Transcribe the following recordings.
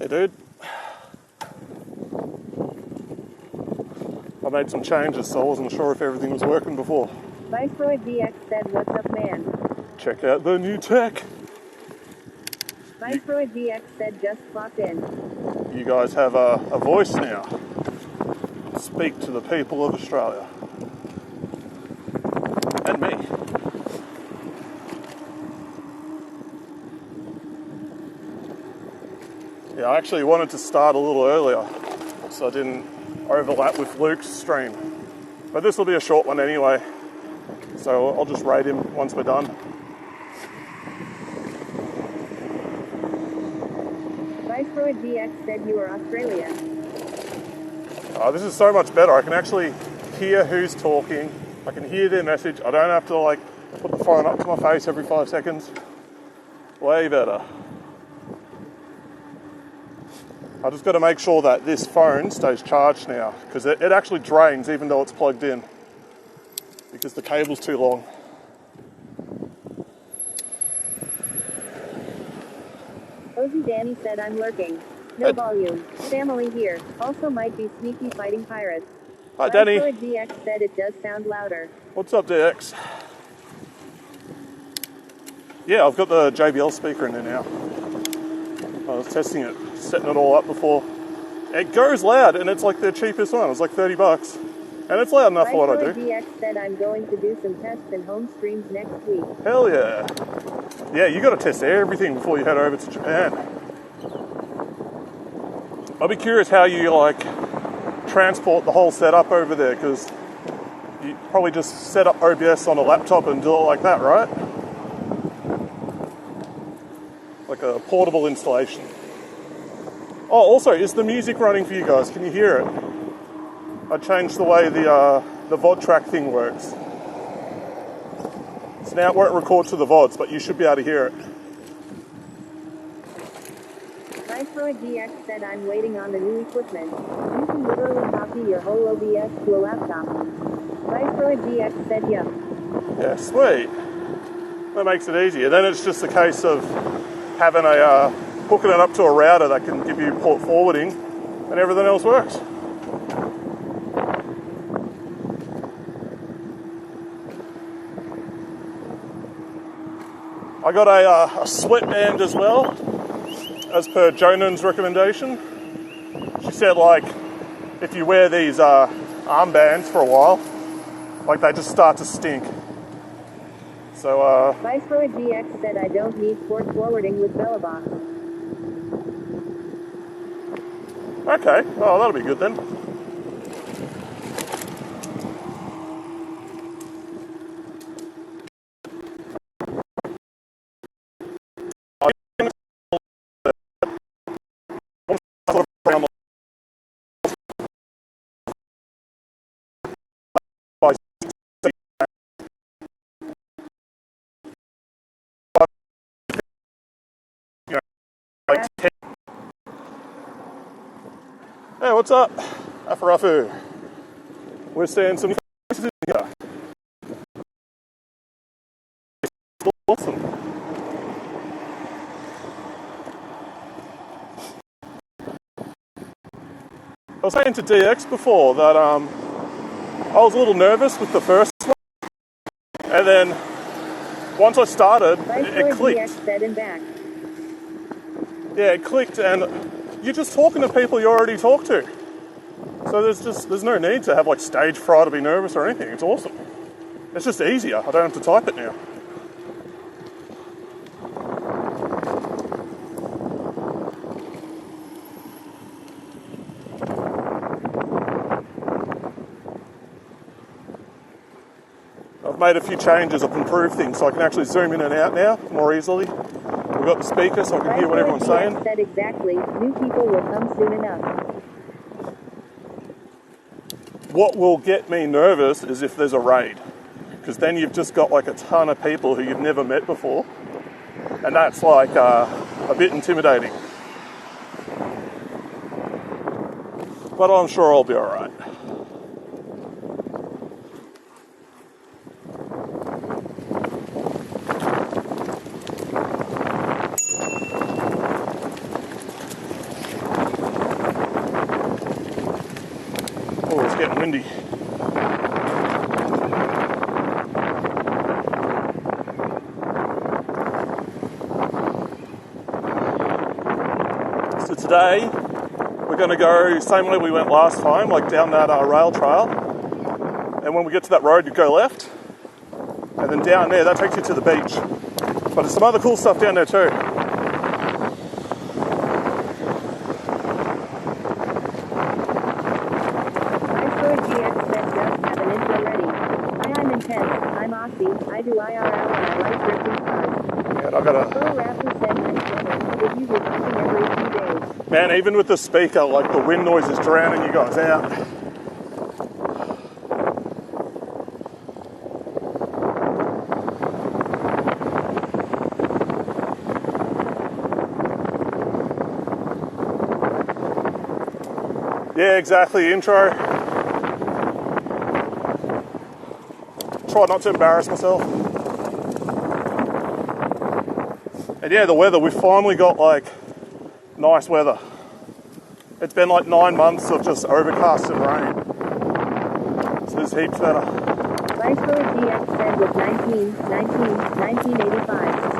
Hey dude, I made some changes so I wasn't sure if everything was working before. Viceroy DX said, "What's up, man?" Check out the new tech. Viceroy DX said, "Just clocked in." You guys have a voice now. Speak to the people of Australia. And me. Yeah, I actually wanted to start a little earlier so I didn't overlap with Luke's stream. But this will be a short one anyway, so I'll just raid him once we're done. Viceroy DX said you are Australia. This is so much better. I can actually hear who's talking. I can hear their message. I don't have to put the phone up to my face every 5 seconds. Way better. I just got to make sure that this phone stays charged now, because it actually drains even though it's plugged in, because the cable's too long. Ozzy Danny said, "I'm lurking. No volume. Family here. Also might be sneaky fighting pirates." Hi Danny. Viceroy DX said it does sound louder. What's up DX? Yeah, I've got the JBL speaker in there now. I was testing it, setting it all up before. It goes loud, and it's like the cheapest one. It's like $30. And it's loud enough for what I do. DX said, "I'm going to do some tests and home streams next week." Hell yeah. Yeah, you got to test everything before you head over to Japan. I'll be curious how you transport the whole setup over there, because you probably just set up OBS on a laptop and do it like that, right? Like a portable installation. Oh, also, is the music running for you guys? Can you hear it? I changed the way the VOD track thing works. So now it won't record to the VODs, but you should be able to hear it. Viceroy DX said, "I'm waiting on the new equipment. You can literally copy your whole OBS to a laptop." Viceroy DX said, "Yup." Yeah, sweet. That makes it easier. Then it's just a case of having hooking it up to a router that can give you port forwarding, and everything else works. I got a sweatband as well, as per Jonan's recommendation. She said, if you wear these armbands for a while, they just start to stink. So, Viceroy DX said, "I don't need port forwarding with Bellabox." Okay, well, that'll be good then. Hey, what's up? Afarafu. We're seeing some faces in here. Awesome. I was saying to DX before that I was a little nervous with the first one, and then once I started, it clicked. DX said and back. Yeah, it clicked, and you're just talking to people you already talk to. So there's no need to have stage fright to be nervous or anything. It's awesome. It's just easier. I don't have to type it now. I've made a few changes. I've improved things so I can actually zoom in and out now more easily. We've got the speaker so I can hear what everyone's saying. Said exactly. New people will come soon enough. What will get me nervous is if there's a raid, because then you've just got a ton of people who you've never met before, and that's a bit intimidating. But I'm sure I'll be all right. windy. So today we're going to go same way we went last time, like down that rail trail. And when we get to that road, you go left. And then down there, that takes you to the beach. But there's some other cool stuff down there too. Viceroy GX said just have an intro ready. Hi, I'm intense. I'm Aussie. I do IRL and I like drifting cars. Yeah, and I got Pro Rapper said nice weather. It usually something every few days. man, even with the speaker, like the wind noise is drowning you guys out. Yeah, exactly, intro. Try not to embarrass myself. And yeah, the weather, we finally got like nice weather. It's been like 9 months of just overcast and rain. So this heaps better. Viceroy GX said with 1985.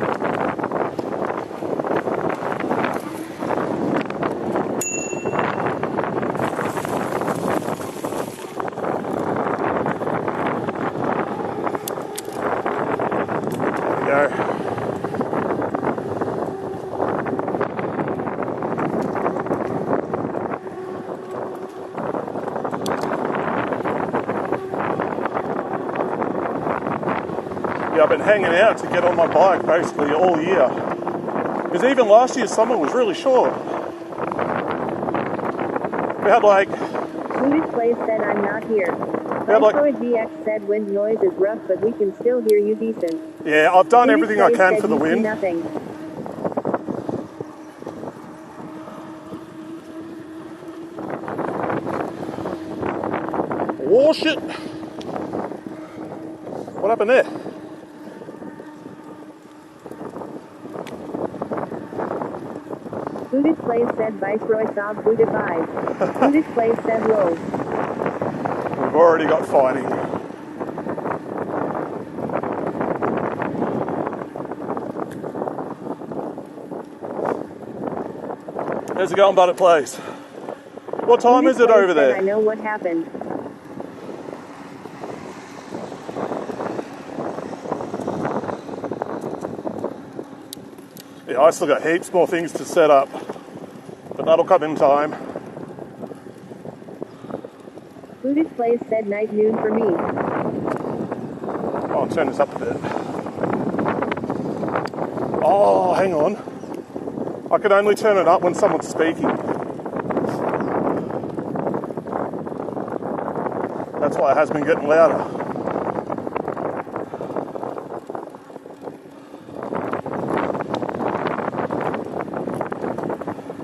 There we go. Yeah, I've been hanging out to get on my bike basically all year. Because even last year's summer was really short. We had like, Booted Play said I'm not here. Yeah, like- Viceroy GX said wind noise is rough, but we can still hear you decent. yeah, I've done Booted everything I Play can said for the you see wind. nothing. Oh shit! What happened there? Booted Play said Viceroy saw Booted Vibes. Booted Play said lol. We've already got fighting. How's it going, Butt It Plays? What time Booted is it Play over said, I there? know what happened. Yeah, I still got heaps more things to set up, but that'll come in time. Booted Play said night noon for me. Oh, I'll turn this up a bit. Oh, hang on. I can only turn it up when someone's speaking. That's why it has been getting louder.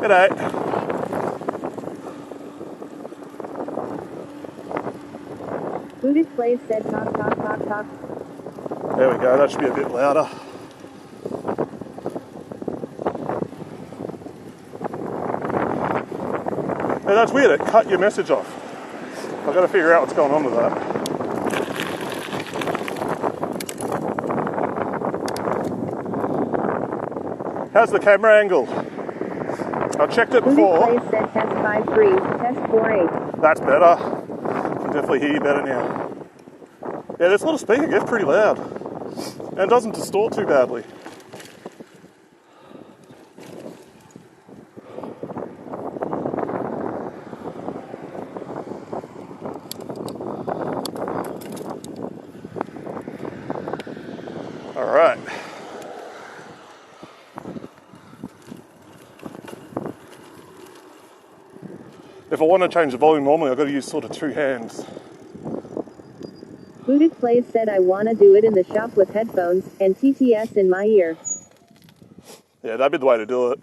G'day. Booted Play said talk, talk, talk, talk. There we go, that should be a bit louder. Hey, that's weird, it cut your message off. I've got to figure out what's going on with that. How's the camera angle? I checked it Booted before. Play said test 5-3, test 4-8. That's better. I can definitely hear you better now. Yeah, this little speaker gets pretty loud. And it doesn't distort too badly. All right. If I want to change the volume normally, I've got to use sort of two hands. Booted Play said I wanna do it in the shop with headphones and TTS in my ear. Yeah, that'd be the way to do it.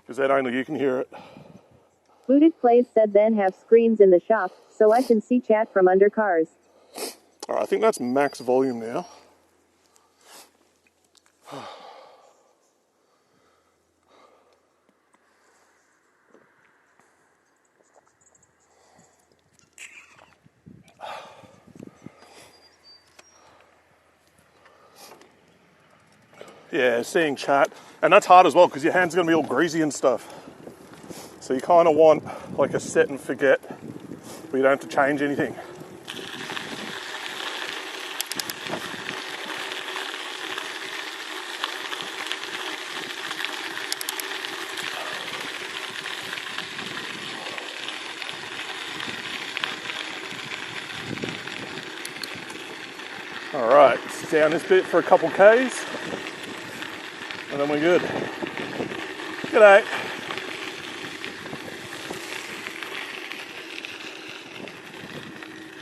Because then only you can hear it. Booted Play said then have screens in the shop so I can see chat from under cars. All right, I think that's max volume now. Yeah, seeing chat. And that's hard as well because your hand's going to be all greasy and stuff. So you kind of want like a set and forget where you don't have to change anything. All right, down this bit for a couple Ks, and then we're good. G'day.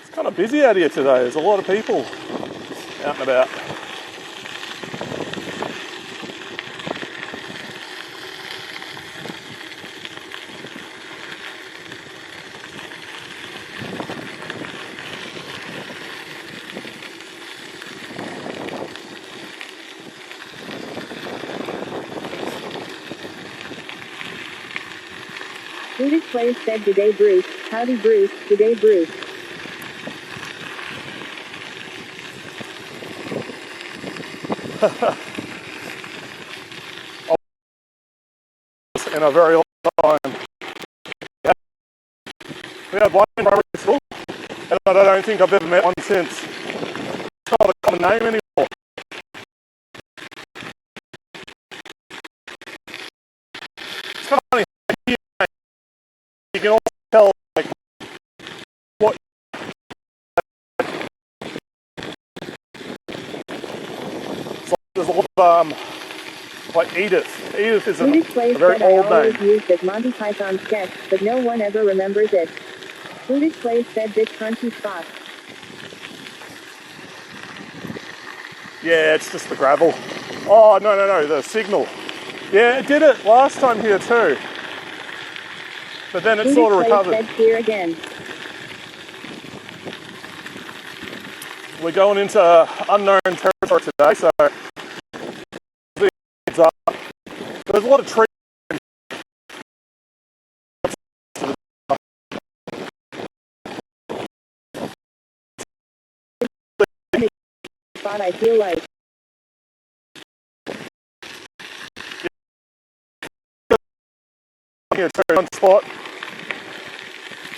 It's kind of busy out here today. There's a lot of people out and about. Swedish Player said G'day Bruce. Howdy Bruce, G'day Bruce. In a very long time. Yeah. We had one in primary school, and I don't think I've ever met one since. It's not a common name anymore. It's kind of funny. You can also tell like what. There's a lot of like Edith. Edith is a very old name. Always used as Monty Python sketch, but no one ever remembers it. Swedish Place said this crunchy spot. Yeah, it's just the gravel. Oh, no, the signal. Yeah, it did it last time here too. But then it sort of recovered. Said here again. We're going into unknown territory today, so there's a lot of trees. Spot I feel like. Here too, one spot.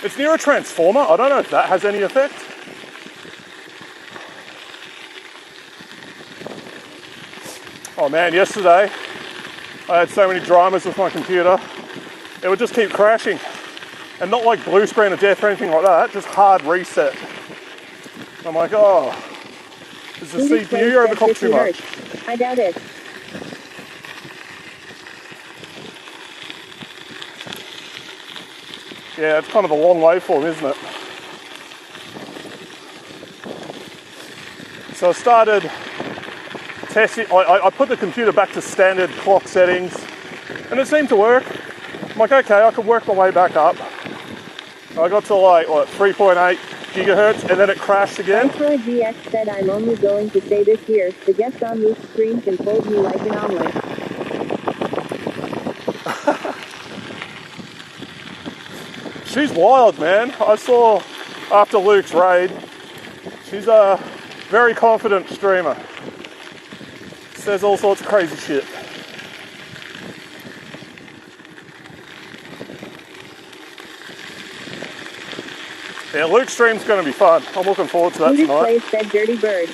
It's near a transformer. I don't know if that has any effect. Oh man, yesterday I had so many dramas with my computer. It would just keep crashing. And not like blue screen of death or anything like that, just hard reset. I'm like, oh, is the CPU overclocked too much? I doubt it. Yeah, it's kind of a long waveform, isn't it? So I started testing, I put the computer back to standard clock settings, and it seemed to work. I'm like, okay, I can work my way back up. I got to like, what, 3.8 gigahertz, and then it crashed again. Android VX said I'm only going to say this here, the guest on Luke's screen can fold me like an omelet. She's wild, man. I saw after Luke's raid, she's a very confident streamer. Says all sorts of crazy shit. Yeah, Luke's stream's going to be fun. I'm looking forward to that tonight. Plays said Dirty Bird.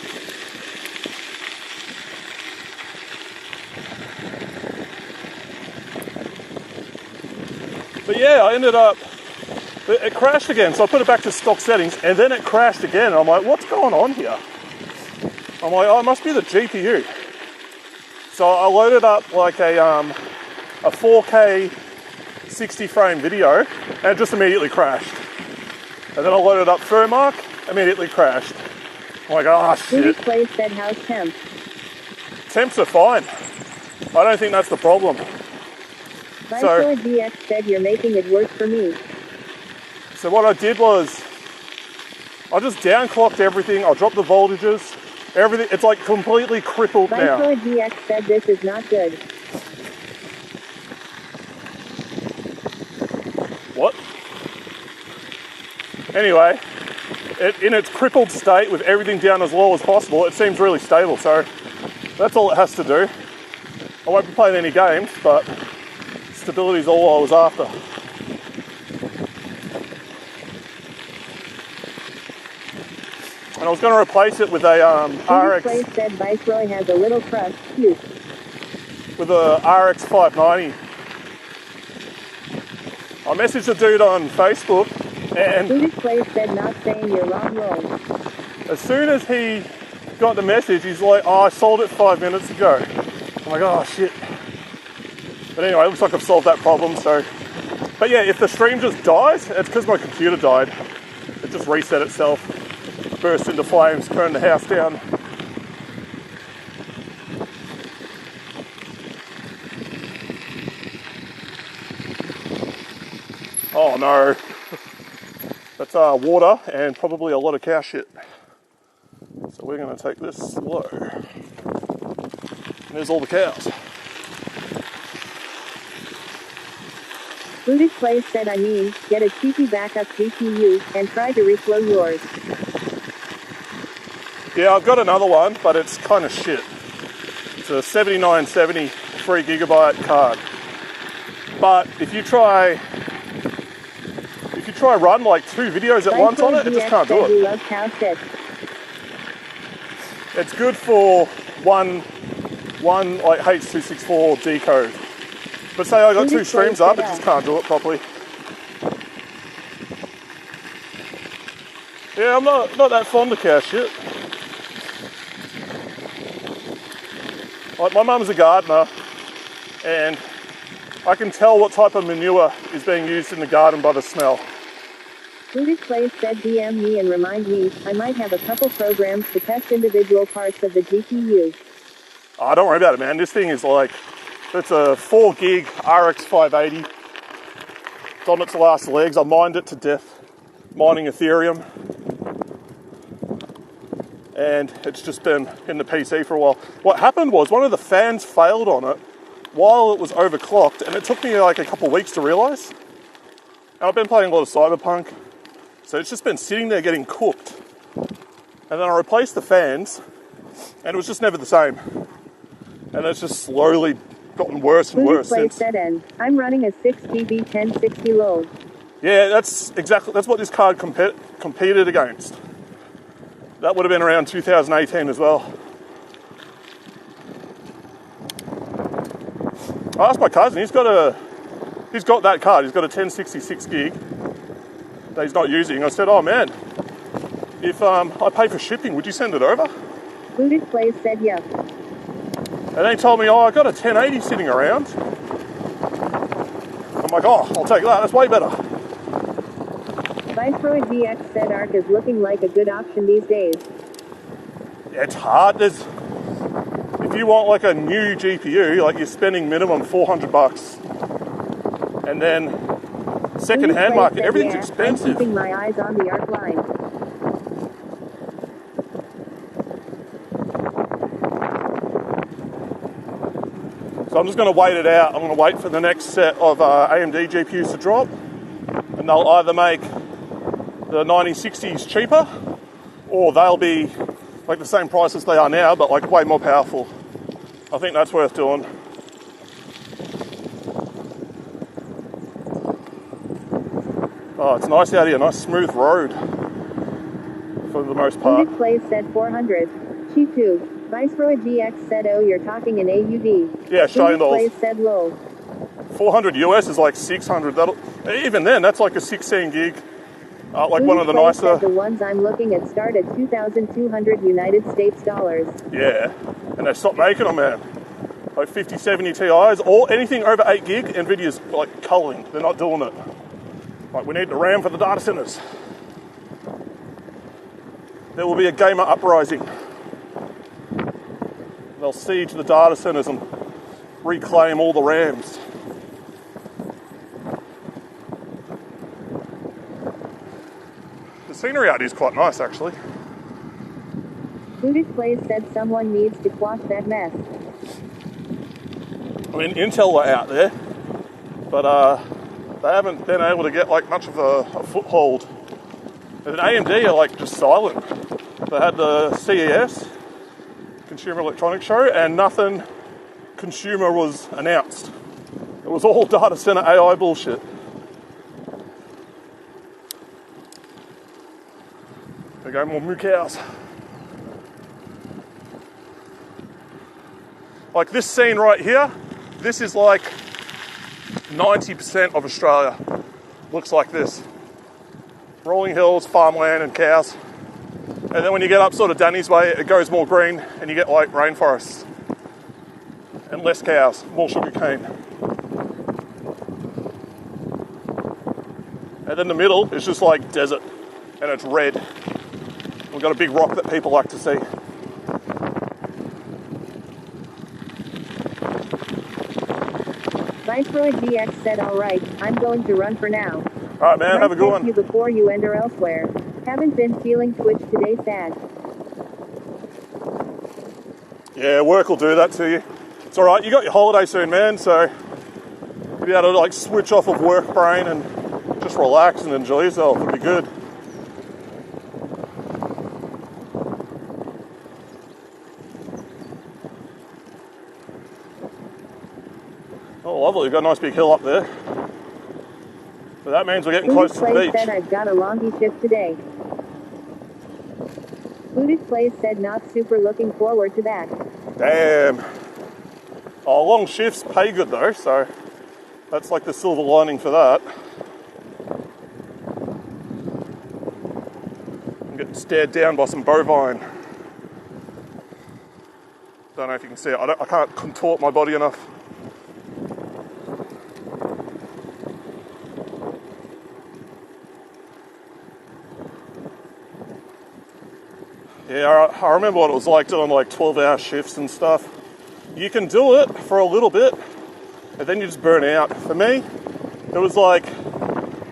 But yeah, I ended up, it crashed again, so I put it back to stock settings, and then it crashed again, and I'm like, what's going on here? I'm like, oh, it must be the GPU. So I loaded up like a 4K 60 frame video, and it just immediately crashed. And then I loaded up Furmark, immediately crashed. I'm like, oh shit. Plays said house temp. Temps are fine. I don't think that's the problem. Viceroy DX said you're making it worse for me. So what I did was, I just downclocked everything, I dropped the voltages, everything, it's like completely crippled now. Viceroy DX said this is not good. What? Anyway, in its crippled state with everything down as low as possible, it seems really stable, so that's all it has to do. I won't be playing any games, but stability is all I was after. And I was going to replace it with a RX. Place said Viceroy has a little crush. Cute. With a RX 590. I messaged the dude on Facebook, and Buddhist Place said not saying you're wrong, roll. as soon as he got the message, he's like, "Oh, I sold it 5 minutes ago." I'm like, "Oh shit." But anyway, it looks like I've solved that problem. So, but yeah, if the stream just dies, it's because my computer died. It just reset itself, burst into flames, burned the house down. Oh no, that's water and probably a lot of cow shit. So we're going to take this slow. And there's all the cows. Buddhist Place said get a cheapy backup GPU and try to reflow yours. Yeah, I've got another one, but it's kind of shit. It's a 7970 3GB card. But if you try run like 2 videos at once on it, it just can't do it. It's good for one like H.264 decode. But say I got 2 streams up, it just can't do it properly. Yeah, I'm not that fond of cow shit. Like, my mum's a gardener, and I can tell what type of manure is being used in the garden by the smell. Buddhist Place said DM me and remind me, I might have a couple programs to test individual parts of the GPU. Oh, don't worry about it, man. This thing is like, it's a 4 gig RX 580. It's on its last legs. I mined it to death, mining Ethereum. And it's just been in the PC for a while. What happened was one of the fans failed on it while it was overclocked, and it took me like a couple of weeks to realise. And I've been playing a lot of Cyberpunk, so it's just been sitting there getting cooked. And then I replaced the fans, and it was just never the same. And it's just slowly gotten worse and worse since. I'm running a 6GB 1060 low. Yeah, that's what this card competed against. That would have been around 2018 as well. I asked my cousin, he's got that card, he's got a 1066 gig that he's not using. I said, "Oh man, if I pay for shipping, would you send it over?" Buddhist Place said yeah. And they told me, "Oh, I got a 1080 sitting around." I'm like, "Oh, I'll take that, that's way better." Viceroy GX said ARC is looking like a good option these days. Yeah, it's hard. If you want like a new GPU, like you're spending minimum $400. And then second-hand market, everything's expensive. I'm keeping my eyes on the ARC line. So I'm just going to wait it out. I'm going to wait for the next set of AMD GPUs to drop, and they'll either make the 9060s cheaper, or they'll be like the same price as they are now, but like way more powerful. I think that's worth doing. Oh, it's nice out here, nice smooth road for the most part. Buddhist Place said 400. She too. Viceroy GX said, oh, you're talking in AUD. Yeah, Australian dollars. Buddhist Place said low. 400 US is like 600. Even then, that's like a 16 gig. Like Buddhist one of the Place nicer. said the ones I'm looking at start at 2,200 United States dollars. Yeah, and they've stopped making them, man. Like 5070 Ti's, or anything over 8 gig, Nvidia's like culling. They're not doing it. Like, we need the RAM for the data centers. There will be a gamer uprising. They'll siege the data centers and reclaim all the RAMs. The scenery out here is quite nice, actually. Buddhist Place said someone needs to quash that mess. I mean, Intel were out there, but they haven't been able to get like much of a foothold. And AMD are like just silent. They had the CES, Consumer Electronics Show, and nothing consumer was announced. It was all data center AI bullshit. There go more moo cows. Like this scene right here, this is like 90% of Australia. Looks like this. Rolling hills, farmland and cows. And then when you get up sort of Danny's Way, it goes more green and you get like rainforests. And less cows, more sugar cane. And then the middle is just like desert and it's red. We've got a big rock that people like to see. Viceroy DX said, alright, I'm going to run for now. Alright man, have a good one. You before you enter elsewhere. Haven't been feeling Twitch today, sad. Yeah, work will do that to you. It's alright, you got your holiday soon, man, so you'll be able to like switch off of work brain and just relax and enjoy yourself. It'll be good. Oh, lovely. We've got a nice big hill up there. So that means we're getting close to the beach. Said I've got a longy shift today. Booted Plays said not super looking forward to that. Damn. Oh, long shifts pay good though, so that's like the silver lining for that. I'm getting stared down by some bovine. Don't know if you can see it. I can't contort my body enough. Yeah, I remember what it was like doing like 12-hour shifts and stuff. You can do it for a little bit, and then you just burn out. For me, it was like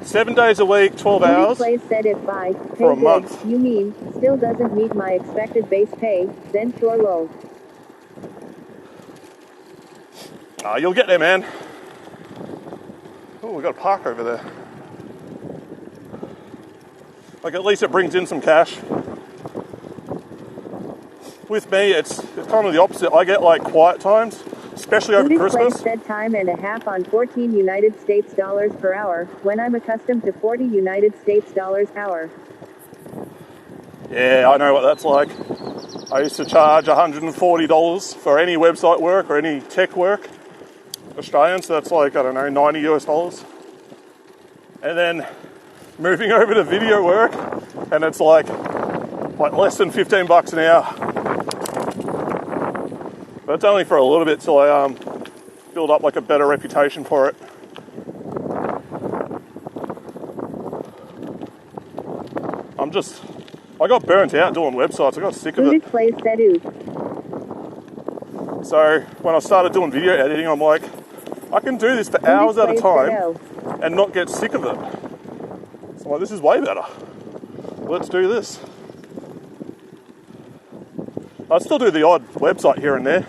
7 days a week, 12 hours said if by for a month. You mean still doesn't meet my expected base pay? Then sure low. You'll get there, man. Oh, we got a park over there. Like at least it brings in some cash. With me, it's kind of the opposite. I get like quiet times, especially over Christmas. Said time and a half on 14 United States dollars per hour, when I'm accustomed to 40 United States dollars hour. Yeah, I know what that's like. I used to charge $140 for any website work or any tech work, Australian, so that's like, I don't know, $90 US. And then moving over to video work, and it's like less than $15 an hour. But it's only for a little bit till I build up like a better reputation for it. I got burnt out doing websites. I got sick of it. So when I started doing video editing, I'm like, I can do this for hours at a time and not get sick of it. So I'm like, this is way better. Let's do this. I still do the odd website here and there,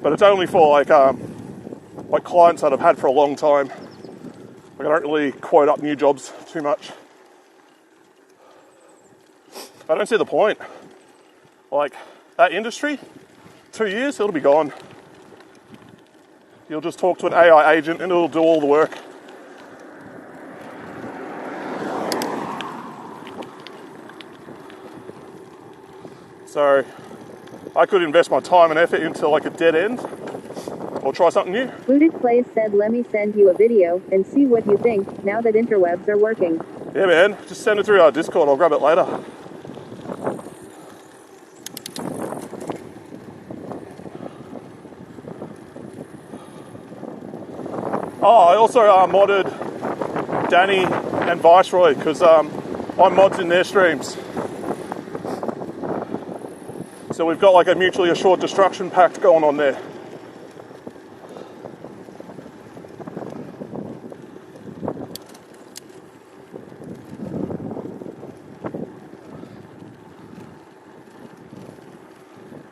but it's only for like clients that I've had for a long time. Like I don't really quote up new jobs too much. I don't see the point. Like that industry, 2 years, it'll be gone. You'll just talk to an AI agent and it'll do all the work. So I could invest my time and effort into like a dead end or try something new. Booted Plays said, let me send you a video and see what you think now that interwebs are working. Yeah, man. Just send it through our Discord. I'll grab it later. Oh, I also modded Danny and Viceroy because I mods in their streams. So we've got like a mutually assured destruction pact going on there.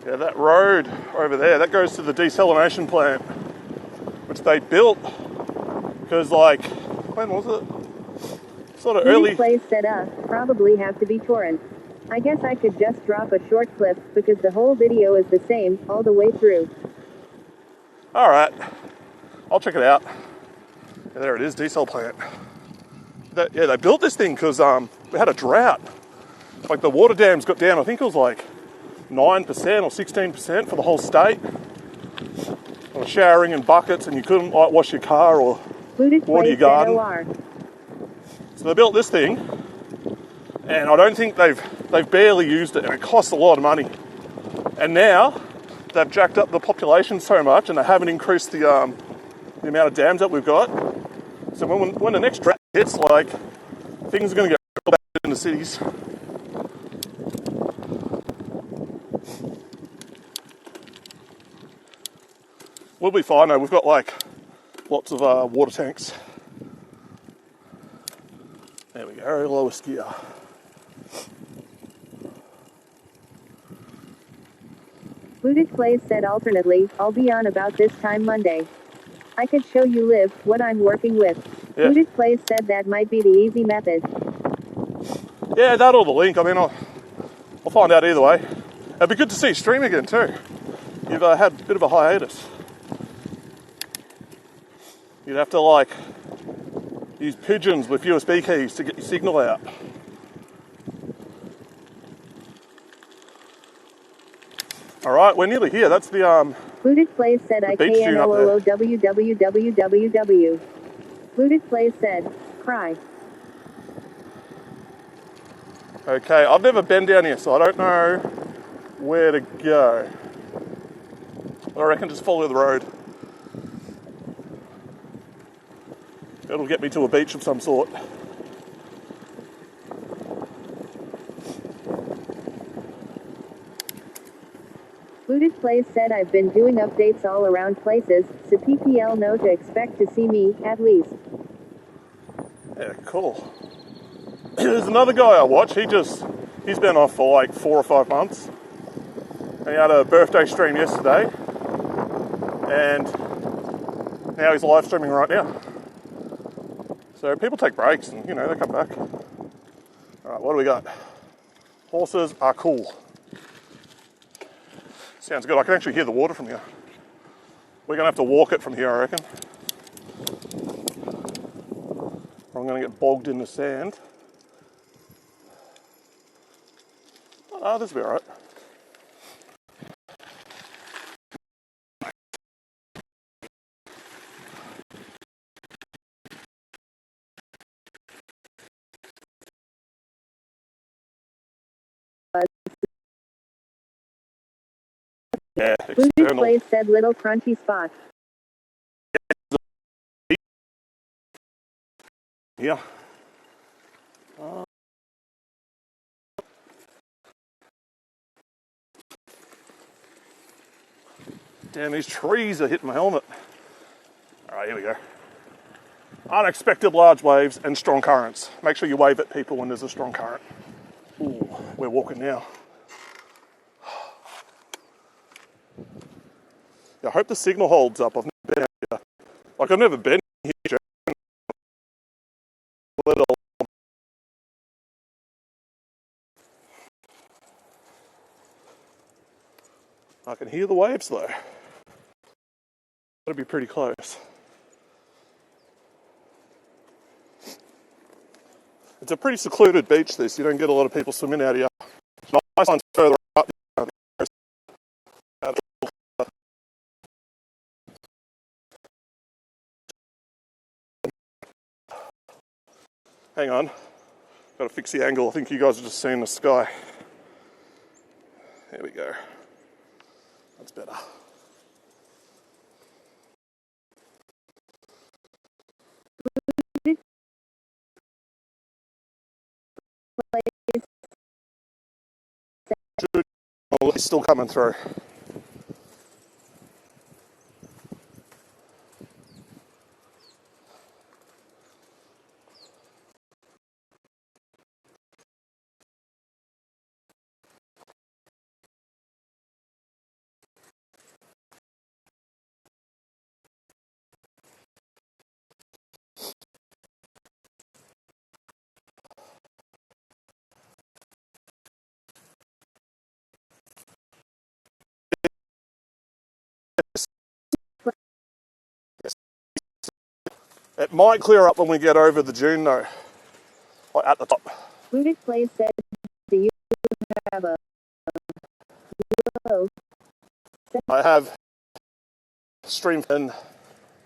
Yeah, that road over there, that goes to the desalination plant, which they built because like, when was it? Sort of early. Place set up, probably have to be torrent. I guess I could just drop a short clip because the whole video is the same all the way through. All right, I'll check it out. Yeah, there it is, desal plant. They built this thing because we had a drought. Like the water dams got down, I think it was like 9% or 16% for the whole state. I was showering in buckets and you couldn't like wash your car or water your garden. So they built this thing, and I don't think they've barely used it, and it costs a lot of money. And now they've jacked up the population so much, and they haven't increased the amount of dams that we've got. So when the next drought hits, like things are going to get real bad in the cities. We'll be fine though. We've got like lots of water tanks. There we go, lowest gear. Buddhist Plays said alternately, I'll be on about this time Monday. I could show you live what I'm working with. Yeah. Buddhist Plays said that might be the easy method. Yeah, that or the link. I mean, I'll find out either way. It'd be good to see you stream again too. You've had a bit of a hiatus. You'd have to like use pigeons with USB keys to get your signal out. All right, we're nearly here. That's the Buddhist Plays said beach dune up there. IKNOOWWWWW. Buddhist Plays said, cry. Okay, I've never been down here, so I don't know where to go. I reckon just follow the road. It'll get me to a beach of some sort. Buddhist Plays said I've been doing updates all around places, so PPL know to expect to see me, at least. Yeah, cool. There's another guy I watch, he's been off for like 4 or 5 months. And he had a birthday stream yesterday. And now he's live streaming right now. So people take breaks and, you know, they come back. All right, what do we got? Horses are cool. Sounds good. I can actually hear the water from here. We're going to have to walk it from here, I reckon. Or I'm going to get bogged in the sand. Oh, this will be all right. Yeah, Buddhist external. Plays said little crunchy spot. Yeah. Damn, these trees are hitting my helmet. All right, here we go. Unexpected large waves and strong currents. Make sure you wave at people when there's a strong current. Ooh, we're walking now. Yeah, I hope the signal holds up. I've never been out here. Like, I've never been here. I can hear the waves though. That'll be pretty close. It's a pretty secluded beach, this. You don't get a lot of people swimming out here. Nice one's further up. Hang on. Got to fix the angle. I think you guys are just seeing the sky. There we go. That's better. It's still coming through. It might clear up when we get over the dune though, like at the top. Buddhic Plays said, do you have a low? I have stream and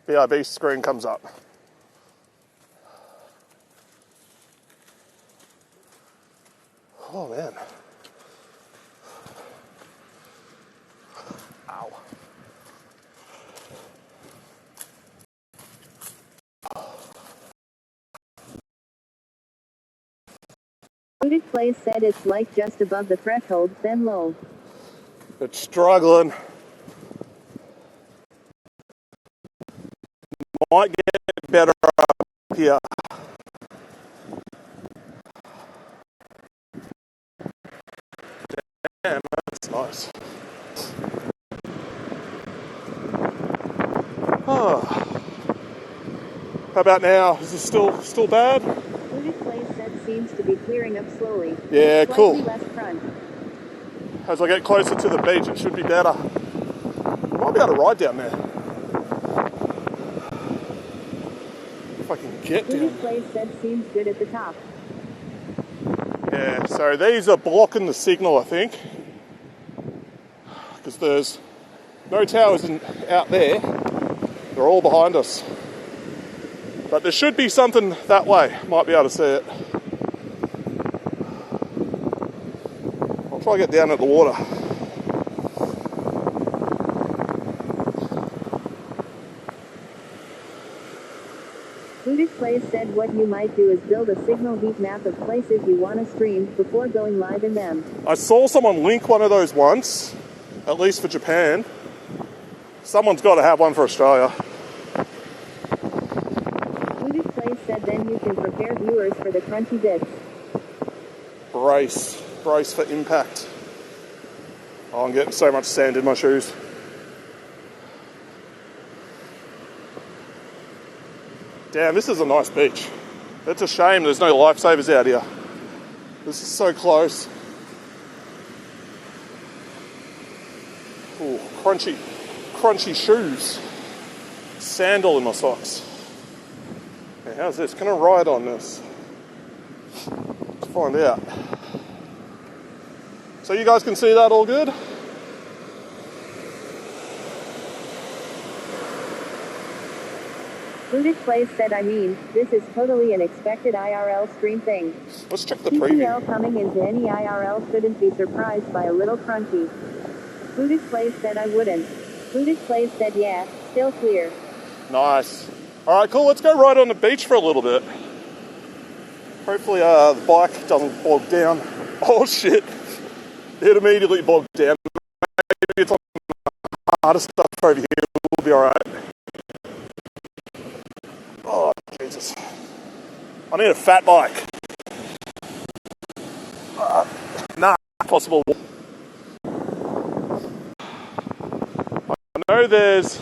BRB screen comes up. Oh man. Ow. Buddhic Plays said it's like just above the threshold, then low. It's struggling. Might get better up here. Damn, that's nice. Oh. How about now? Is it still bad? Buddhic Plays said seems to be clearing up slowly. Yeah, Slightly cool. less front. As I get closer to the beach, it should be better. I might be able to ride down there. If I can get down. Buddhic Plays said seems good at the top. Yeah, so these are blocking the signal, I think. Because there's no towers out there. They're all behind us. But there should be something that way. Might be able to see it. I'll try to get down at the water. Buddhic Plays said what you might do is build a signal heat map of places you want to stream before going live in them. I saw someone link one of those once, at least for Japan. Someone's got to have one for Australia. Buddhic Plays said then you can prepare viewers for the crunchy bits. Brace for impact. Oh, I'm getting so much sand in my shoes. Damn, this is a nice beach. It's a shame there's no lifesavers out here. This is so close. Ooh, crunchy shoes. Sandal in my socks. Yeah, how's this? Can I ride on this? Let's find out. So you guys can see that all good? Buddhic Plays said this is totally an expected IRL stream thing. Let's check the preview. TTL coming into any IRL shouldn't be surprised by a little crunchy. Buddhic Plays said I wouldn't. Buddhic Plays said yeah, still clear. Nice. Alright, cool. Let's go ride on the beach for a little bit. Hopefully the bike doesn't bog down. Oh shit. It immediately bogged down. Maybe it's on the harder stuff over here. We'll be alright. Oh, Jesus. I need a fat bike. Possible. I know there's...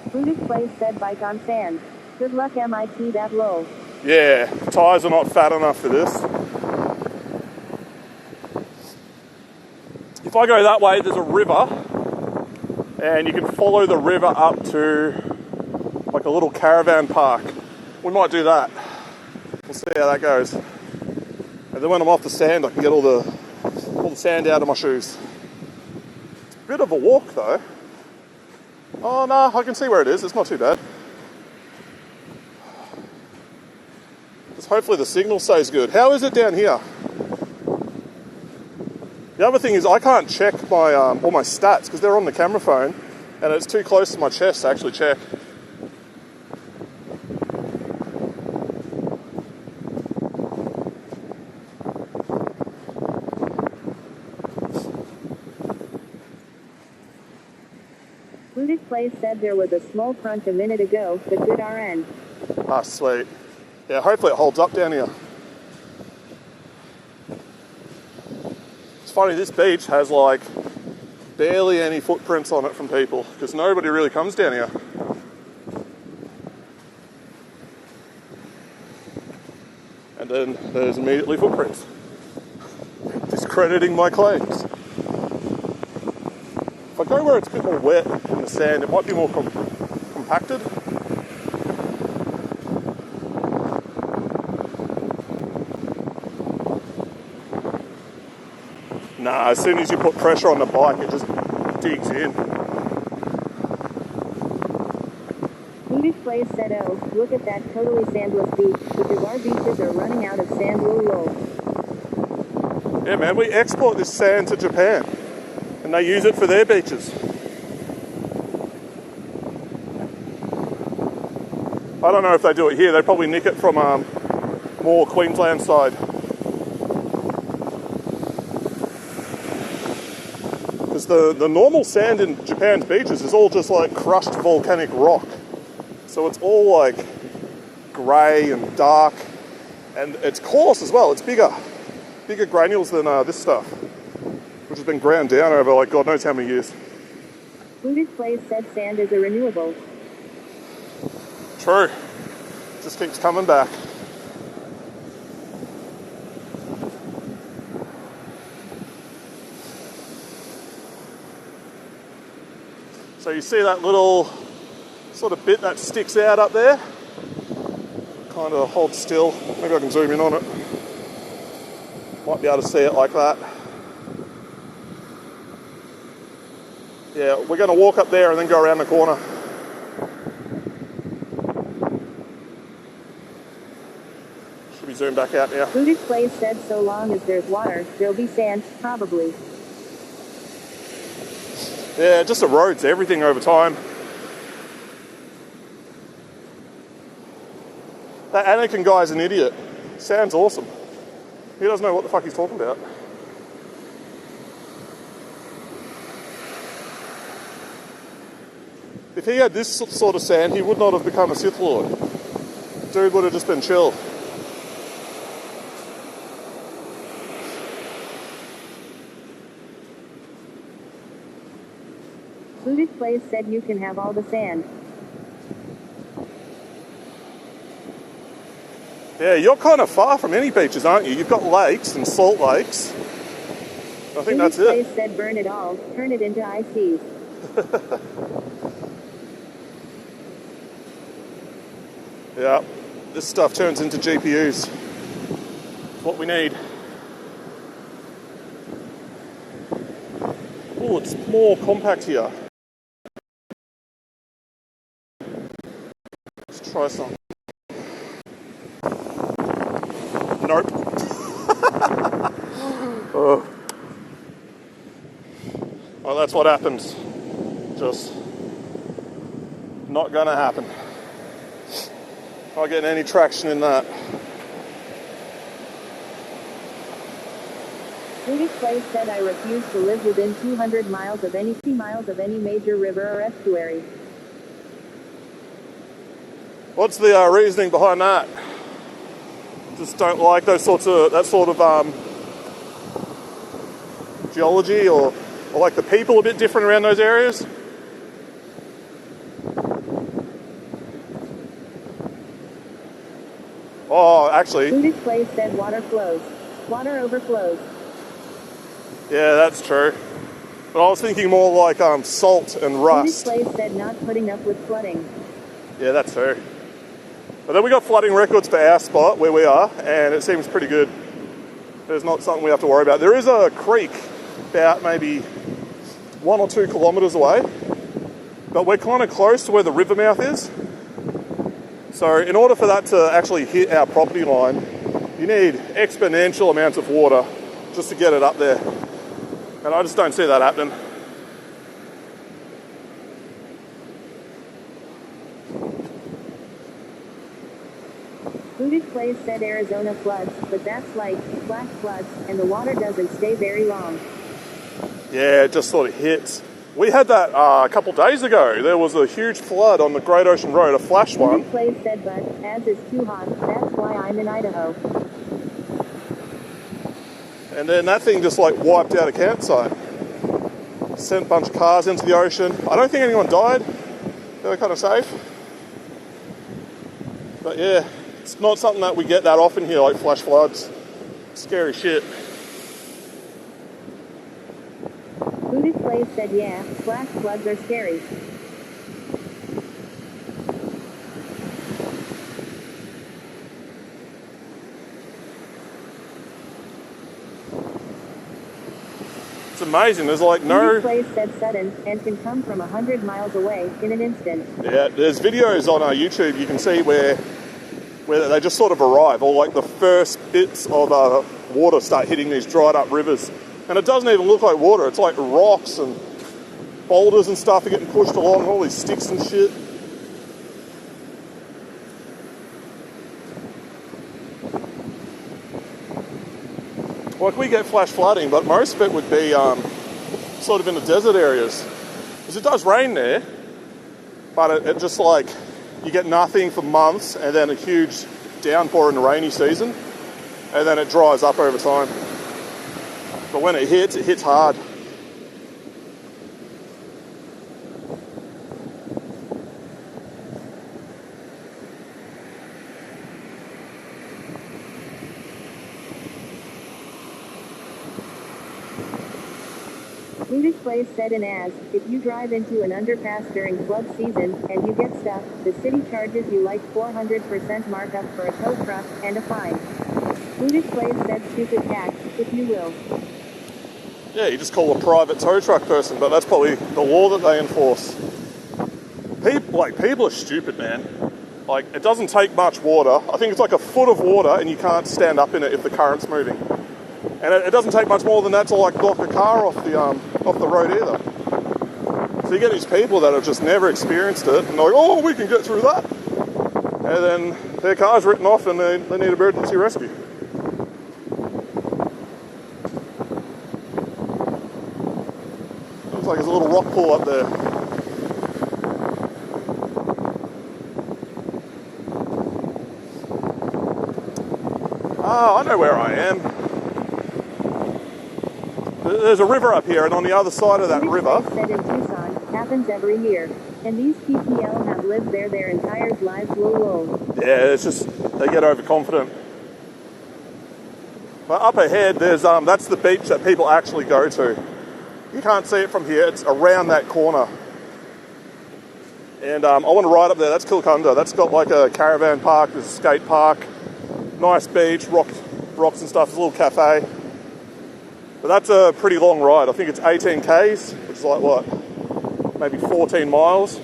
Buddhic Plays said bike on sand. Good luck MIT that low. Yeah, tyres are not fat enough for this. If I go that way, there's a river, and you can follow the river up to like a little caravan park. We might do that. We'll see how that goes. And then when I'm off the sand, I can get all the sand out of my shoes. It's a bit of a walk though. Oh no, I can see where it is. It's not too bad. Just hopefully the signal stays good. How is it down here? The other thing is I can't check my all my stats because they're on the camera phone and it's too close to my chest to actually check. Buddhic Plays said there was a small crunch a minute ago, but good RN. Ah, sweet. Yeah, hopefully it holds up down here. It's funny, this beach has like barely any footprints on it from people because nobody really comes down here. And then there's immediately footprints. Discrediting my claims. If I go where it's a bit more wet in the sand, it might be more compacted. Nah, as soon as you put pressure on the bike, it just digs in. Buddhist Plays said, oh, look at that totally sandless beach, because our beaches are running out of sand, lol. Yeah, man, we export this sand to Japan, and they use it for their beaches. I don't know if they do it here. They probably nick it from more Queensland side. Because the normal sand in Japan's beaches is all just like crushed volcanic rock. So it's all like grey and dark, and it's coarse as well. It's bigger granules than this stuff, which has been ground down over like God knows how many years. Buddhist Plays said sand is a renewable. True. Just keeps coming back. So you see that little sort of bit that sticks out up there? Kind of hold still. Maybe I can zoom in on it. Might be able to see it like that. Yeah, we're going to walk up there and then go around the corner. Should we zoom back out now? Buddhist Plays said so long as there's water, there'll be sand, probably. Yeah, it just erodes everything over time. That Anakin guy's an idiot. Sand's awesome. He doesn't know what the fuck he's talking about. If he had this sort of sand, he would not have become a Sith Lord. Dude would have just been chill. Buddhist Plays said you can have all the sand. Yeah, you're kind of far from any beaches, aren't you? You've got lakes and salt lakes. I think that's it. Buddhist Plays said burn it all, turn it into ICs. Yeah, this stuff turns into GPUs. What we need. Oh, it's more compact here. Let's try some. Nope. Oh. Well, that's what happens. Just not gonna happen. Not getting any traction in that. Buddhist Plays said I refuse to live within 200 miles of any major river or estuary. What's the reasoning behind that? Just don't like that sort of geology, or like the people a bit different around those areas? Oh, actually. Buddhist Plays said water flows. Water overflows. Yeah, that's true. But I was thinking more like salt and rust. Buddhist Plays said not putting up with flooding. Yeah, that's true. But then we got flooding records for our spot where we are, and it seems pretty good. There's not something we have to worry about. There is a creek about maybe 1 or 2 kilometres away, but we're kind of close to where the river mouth is. So in order for that to actually hit our property line, you need exponential amounts of water just to get it up there. And I just don't see that happening. Buddhist Plays said Arizona floods, but that's like flash floods, and the water doesn't stay very long. Yeah, it just sort of hits. We had that a couple days ago. There was a huge flood on the Great Ocean Road, a flash one. Buddhist Plays said, but as it's too hot, that's why I'm in Idaho. And then that thing just like wiped out a campsite. Sent a bunch of cars into the ocean. I don't think anyone died. They were kind of safe. But yeah, it's not something that we get that often here, like flash floods. Scary shit. Buddhist Plays said, yeah, flash floods are scary. It's amazing. There's like This no... place said sudden and can come from 100 miles away in an instant. Yeah, there's videos on our YouTube you can see where they just sort of arrive, or like the first bits of water start hitting these dried up rivers. And it doesn't even look like water. It's like rocks and boulders and stuff are getting pushed along, all these sticks and shit. Like, we get flash flooding, but most of it would be sort of in the desert areas. Because it does rain there, but it just like, you get nothing for months and then a huge downpour in the rainy season, and then it dries up over time. But when it hits hard. Buddhist Place said in as, if you drive into an underpass during flood season, and you get stuck, the city charges you like 400% markup for a tow truck, and a fine. Buddhist Place said stupid tax, if you will. Yeah, you just call a private tow truck person, but that's probably the law that they enforce. People are stupid, man. Like, it doesn't take much water. I think it's like a foot of water and you can't stand up in it if the current's moving. And it doesn't take much more than that to like block a car off the road either. So you get these people that have just never experienced it, and they're like, oh, we can get through that. And then their car's written off and they need emergency rescue. Looks like there's a little rock pool up there. Oh, I know where I am. There's a river up here, and on the other side of that river... said in Tucson, happens every year. And these PPL have lived there their entire lives, lol. Yeah, it's just, they get overconfident. But up ahead, there's that's the beach that people actually go to. You can't see it from here, it's around that corner. And I want to ride up there, that's Kilcunda. That's got like a caravan park, there's a skate park, nice beach, rocks and stuff, there's a little cafe. But that's a pretty long ride. I think it's 18 Ks, which is like what, maybe 14 miles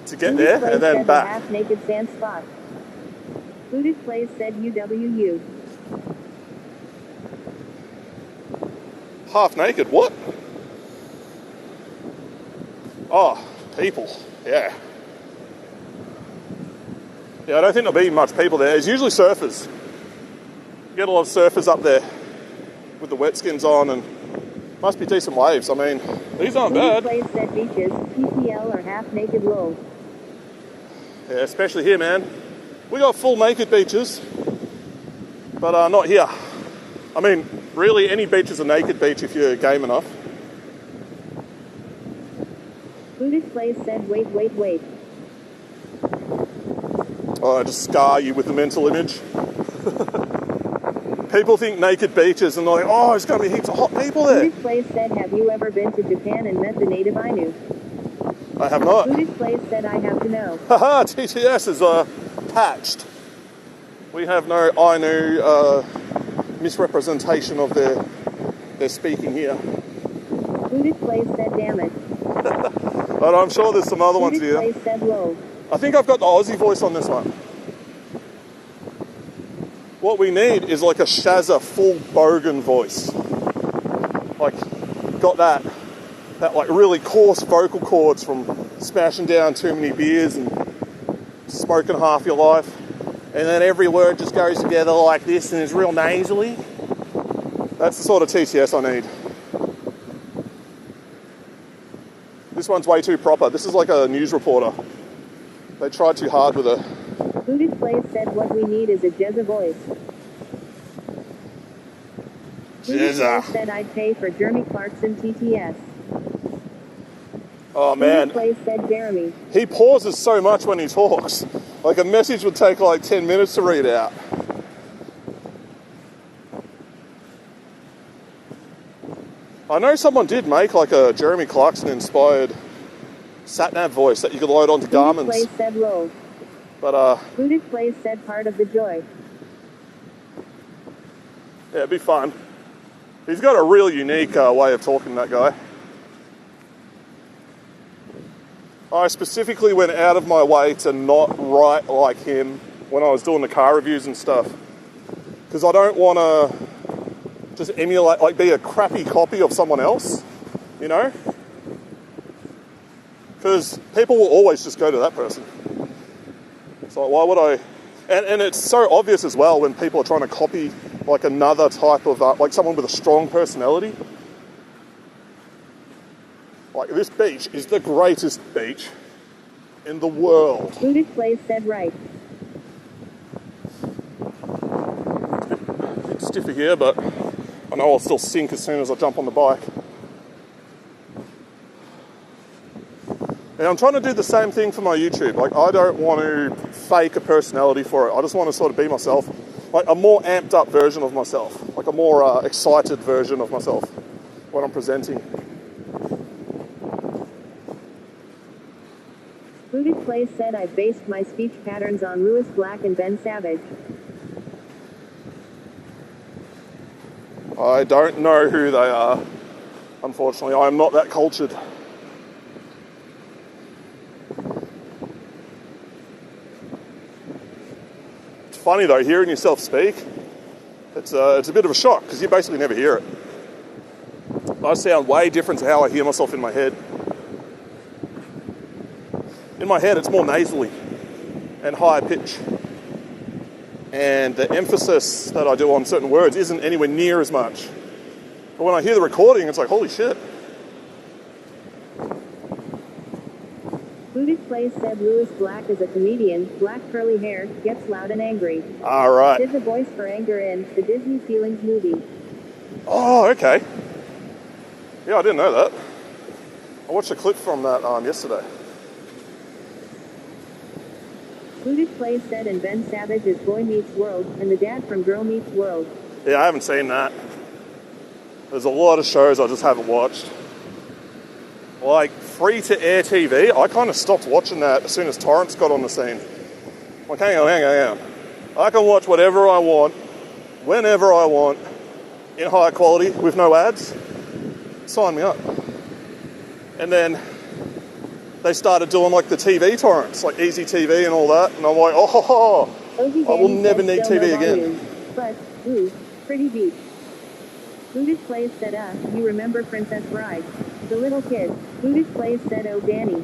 to get there and then back. Half-naked sand spot. Buddhist Place said UWU. Half naked, what? Oh, people, yeah. Yeah, I don't think there'll be much people there. There's usually surfers. You get a lot of surfers up there with the wet skins on, and must be decent waves. I mean, these aren't bad. Place said beaches, PPL or half-naked low. Yeah, especially here, man. We got full naked beaches, but not here. I mean, really, any beach is a naked beach if you're game enough. Buddhist Place said wait. Oh, I just scar you with the mental image. People think naked beaches and they're like, oh, there's going to be heaps of hot people there. Buddhist Place said, have you ever been to Japan and met the native Ainu? I have not. Buddhist Place said, I have to know. Haha, TTS is patched. We have no Ainu misrepresentation of their speaking here. Buddhist Place said, damn it. But I'm sure there's some other ones here. Buddhist Place said, low. I think I've got the Aussie voice on this one. What we need is like a Shazza full bogan voice. Like, got that like really coarse vocal cords from smashing down too many beers and smoking half your life. And then every word just goes together like this and is real nasally. That's the sort of TTS I need. This one's way too proper. This is like a news reporter. They tried too hard with it. Buddhist Place said what we need is a Jezza voice. Buddhist Place said I'd pay for Jeremy Clarkson TTS. Oh man. Buddhist Place said Jeremy. He pauses so much when he talks. Like a message would take like 10 minutes to read out. I know someone did make like a Jeremy Clarkson inspired sat-nav voice that you could load onto Garmin's. Buddhist Place said low. But Buddhist Place said part of the joy. yeah, it'd be fun. He's got a really unique way of talking, that guy. I specifically went out of my way to not write like him when I was doing the car reviews and stuff. Because I don't want to just emulate, like be a crappy copy of someone else, you know? Because people will always just go to that person. So why would I... And it's so obvious as well when people are trying to copy like another type of, like someone with a strong personality. Like this beach is the greatest beach in the world. Booted Plays said right. A bit stiffer here, but I know I'll still sink as soon as I jump on the bike. And I'm trying to do the same thing for my YouTube. Like, I don't want to fake a personality for it. I just want to sort of be myself. Like, a more amped up version of myself. Like, a more excited version of myself when I'm presenting. Booted Plays said I based my speech patterns on Lewis Black and Ben Savage. I don't know who they are. Unfortunately, I am not that cultured. Funny though, hearing yourself speak, it's a bit of a shock because you basically never hear it. I sound way different to how I hear myself in my head. In my head, it's more nasally and higher pitch. And the emphasis that I do on certain words isn't anywhere near as much. But when I hear the recording, it's like, holy shit. Booted Plays said Lewis Black is a comedian, black curly hair, gets loud and angry. All right. Did the voice for anger in the Disney Feelings movie. Oh, okay. Yeah, I didn't know that. I watched a clip from that yesterday. Booted Plays said and Ben Savage is Boy Meets World, and the dad from Girl Meets World. Yeah, I haven't seen that. There's a lot of shows I just haven't watched. Like, free-to-air TV, I kind of stopped watching that as soon as torrents got on the scene. Like, hang on. I can watch whatever I want, whenever I want, in high quality, with no ads. Sign me up. And then they started doing, like, the TV torrents, like Easy TV and all that, and I'm like, I will never need TV again. But, ooh, pretty deep. Booted Plays said, you remember Princess Bride? The little kid. Booted Plays said, oh, Danny.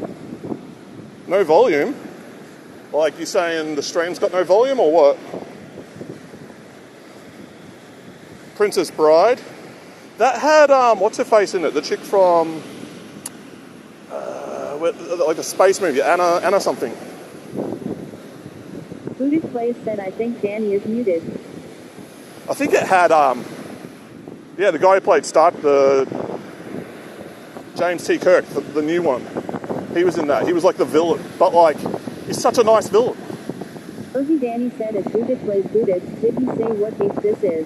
No volume? Like, you saying the stream's got no volume, or what? Princess Bride? That had, what's her face in it? The chick from, like a space movie, Anna something. Booted Plays said, I think Danny is muted. I think it had, the guy who played James T. Kirk, the new one. He was in that. He was like the villain, but like, he's such a nice villain. Ozzy Danny said as Booted Plays Booted, did he say what beach this is?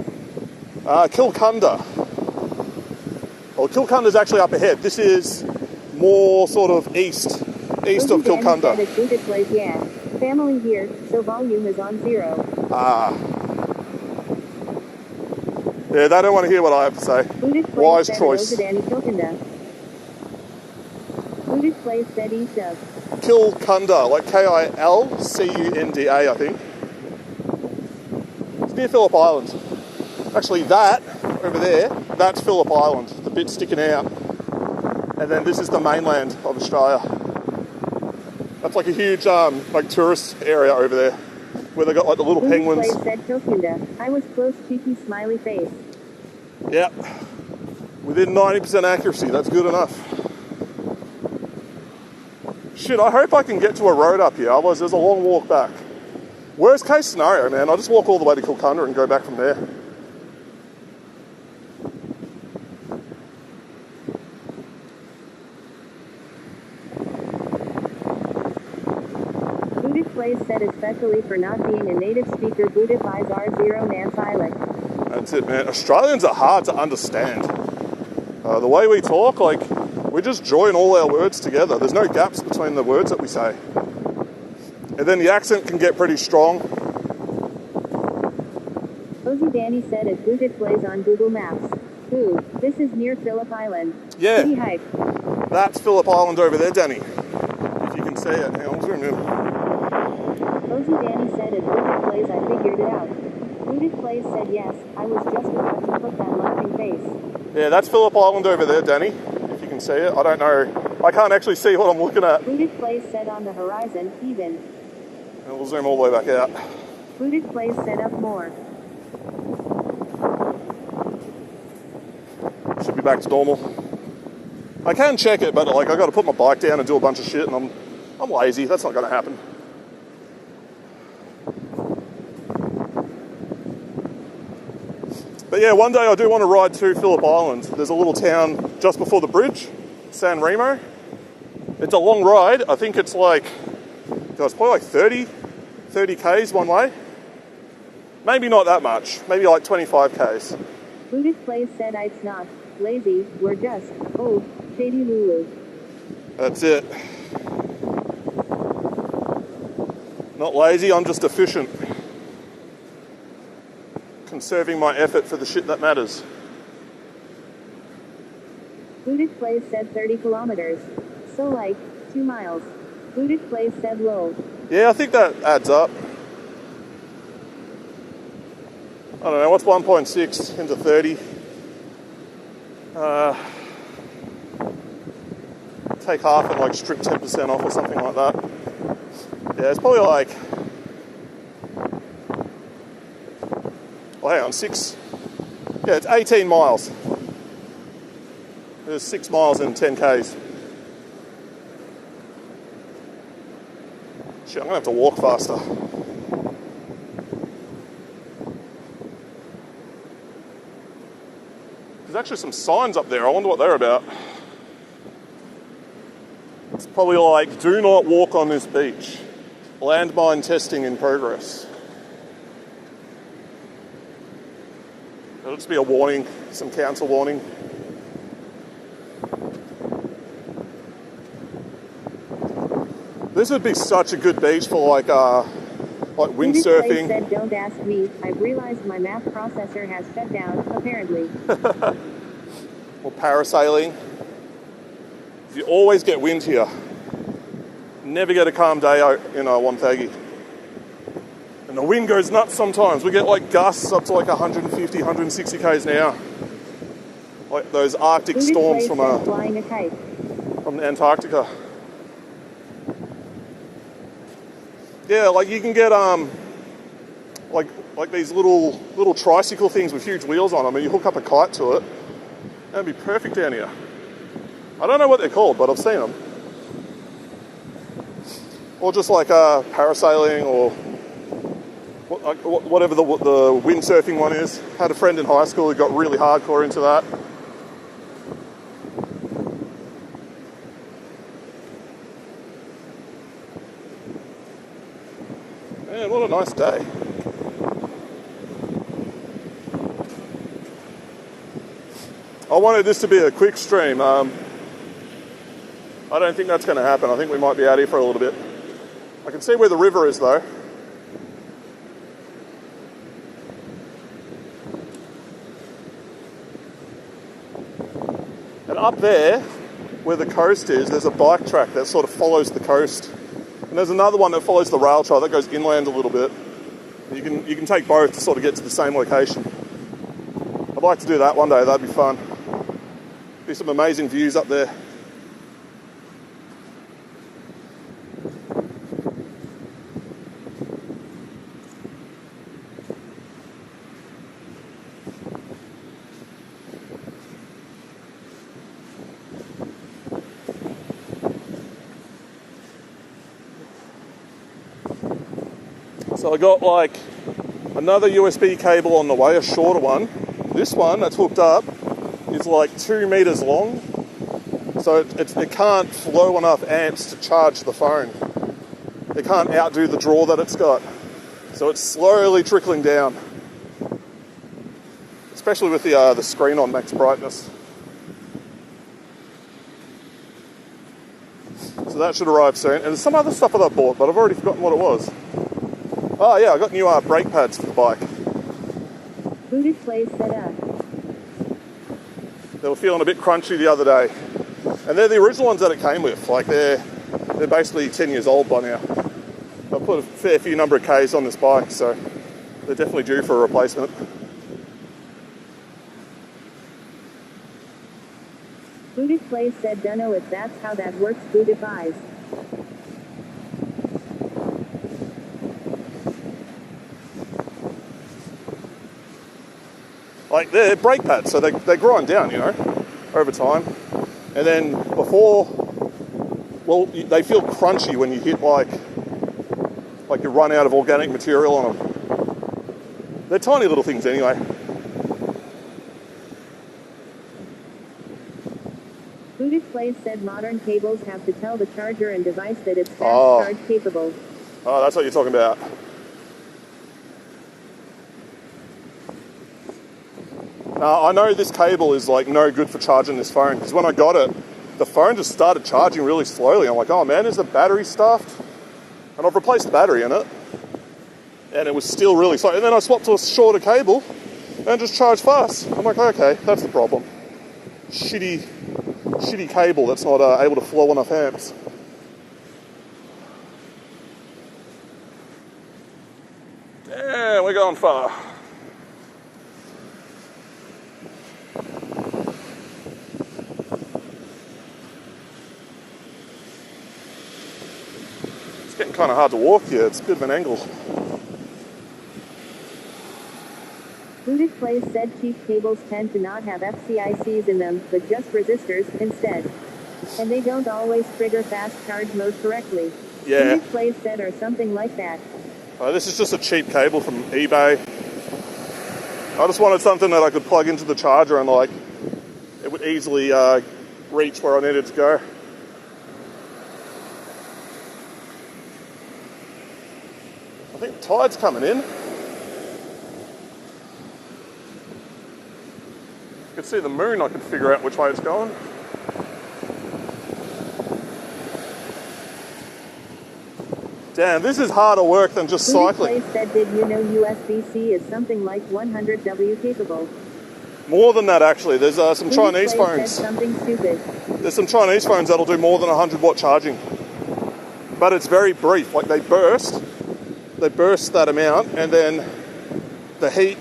Kilcunda. Well, Kilcunda's actually up ahead. This is more sort of east Ozzy of Kilcunda. Danny said as Booted Plays, yeah. Family here, so volume is on 0. Yeah, they don't want to hear what I have to say. Wise choice. Danny Kilcunda. Booted Plays said east of. Kilcunda, like Kilcunda, I think. It's near Phillip Island. Actually, that over there, that's Phillip Island, the bit sticking out. And then this is the mainland of Australia. That's like a huge like tourist area over there, where they got like the little Booted penguins. Plays said Kilcunda. I was close, cheeky smiley face. Yep. Within 90% accuracy, that's good enough. Shit, I hope I can get to a road up here, otherwise there's a long walk back. Worst case scenario, man, I'll just walk all the way to Kilcunda and go back from there. Booted Plays said especially for not being a native speaker, Booted Eyes R0 Nance Islet. That's it, man. Australians are hard to understand. The way we talk, like, we just join all our words together. There's no gaps between the words that we say. And then the accent can get pretty strong. Ozzy Danny said as Booted Plays on Google Maps. Ooh, this is near Phillip Island. Yeah. Pretty hype. That's Phillip Island over there, Danny. If you can see it. Hang on, zoom in. Cozy Danny said at Rooted Plays I figured it out. Rooted Plays said yes, I was just about to put that laughing face. Yeah, that's Phillip Island over there, Danny. If you can see it. I don't know. I can't actually see what I'm looking at. Rooted Plays said on the horizon, even. And we'll zoom all the way back out. Rooted Plays said up more. Should be back to normal. I can check it, but like I got to put my bike down and do a bunch of shit, and I'm lazy. That's not going to happen. But yeah, one day I do want to ride to Phillip Island. There's a little town just before the bridge, San Remo. It's a long ride. I think it's like, it's probably like 30 Ks one way. Maybe not that much. Maybe like 25 Ks. Rooted Plays said it's not lazy, we're just, oh, shady Lulu. That's it. Not lazy, I'm just efficient. Conserving my effort for the shit that matters. Rooted Plays said 30 kilometers. So like, 2 miles. Rooted Plays said low. Yeah, I think that adds up. I don't know, what's 1.6 into 30? Take half and like strip 10% off or something like that. Yeah, it's probably like, well, hang on, 6. Yeah, it's 18 miles. There's 6 miles in 10 Ks. Shit, I'm gonna have to walk faster. There's actually some signs up there. I wonder what they're about. It's probably like, do not walk on this beach. Landmine testing in progress. That'll just be a warning, some council warning. This would be such a good beach for like windsurfing. Said, don't ask me. I've realized my math processor has shut down, apparently. Or parasailing. You always get wind here. Never get a calm day out in Wonthaggi. And the wind goes nuts sometimes. We get like gusts up to like 150, 160 k's an hour. Like those Arctic storms from flying a kite. From Antarctica. Yeah, like you can get like these little tricycle things with huge wheels on them, and you hook up a kite to it. That'd be perfect down here. I don't know what they're called, but I've seen them. Or just like parasailing or whatever the windsurfing one is. Had a friend in high school who got really hardcore into that. Man, what a nice day. I wanted this to be a quick stream. I don't think that's going to happen. I think we might be out here for a little bit. I can see where the river is though. And up there, where the coast is, there's a bike track that sort of follows the coast. And there's another one that follows the rail trail that goes inland a little bit. You can take both to sort of get to the same location. I'd like to do that one day, that'd be fun. Be some amazing views up there. So I got like another USB cable on the way, a shorter one. This one that's hooked up is like 2 meters long. So it can't flow enough amps to charge the phone. It can't outdo the draw that it's got. So it's slowly trickling down. Especially with the screen on max brightness. So that should arrive soon. And there's some other stuff that I bought, but I've already forgotten what it was. Oh yeah, I got new brake pads for the bike. Rooted Plays set up. They were feeling a bit crunchy the other day. And they're the original ones that it came with. Like they're basically 10 years old by now. I put a fair few number of Ks on this bike, so they're definitely due for a replacement. Buddhist Plays said, "Dunno if that's how that works, Buddhist eyes." Like they're brake pads, so they grind down, you know, over time. And then they feel crunchy when you hit like you run out of organic material on them. They're tiny little things anyway. Buddhist Plays said modern cables have to tell the charger and device that it's fast charge capable. Oh, that's what you're talking about. Now, I know this cable is like no good for charging this phone, because when I got it, the phone just started charging really slowly. I'm like, oh man, is the battery stuffed? And I've replaced the battery in it, and it was still really slow. And then I swapped to a shorter cable, and it just charged fast. I'm like, okay, that's the problem. Shitty cable that's not able to flow enough amps. Damn, we're going far. It's getting kind of hard to walk here. It's a bit of an angle. Buddhist Plays said cheap cables tend to not have FCICs in them, but just resistors instead. And they don't always trigger fast charge mode correctly. Yeah. Buddhist Plays said, or something like that. This is just a cheap cable from eBay. I just wanted something that I could plug into the charger and like it would easily reach where I needed to go. I think the tide's coming in. I could see the moon, I could figure out which way it's going. Damn, this is harder work than just cycling. Buddhist Plays said, did you know USB-C is something like 100W capable? More than that, actually. There's some Chinese phones. Said something stupid. There's some Chinese phones that'll do more than 100 watt charging. But it's very brief. Like they burst that amount, and then the heat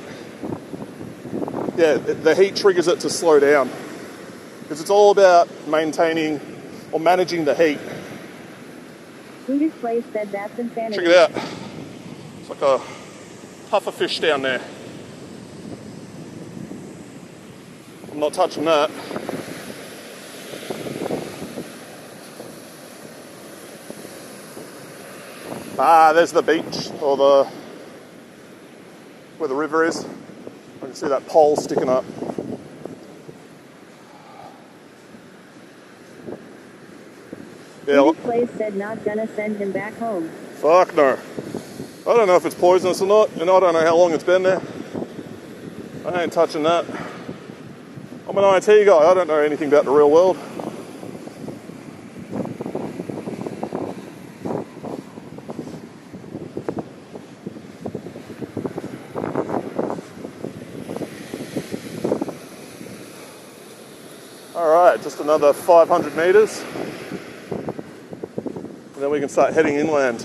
triggers it to slow down. Because it's all about maintaining or managing the heat. Buddhist Plays said that's insanity. Check it out. It's like a puffer fish down there. I'm not touching that. There's the beach, or where the river is. I can see that pole sticking up. Yeah. Buddhist Plays said not gonna send him back home. Fuck no. I don't know if it's poisonous or not, and I don't know how long it's been there. I ain't touching that. I'm an IT guy, I don't know anything about the real world. Alright, just another 500 metres. And then we can start heading inland.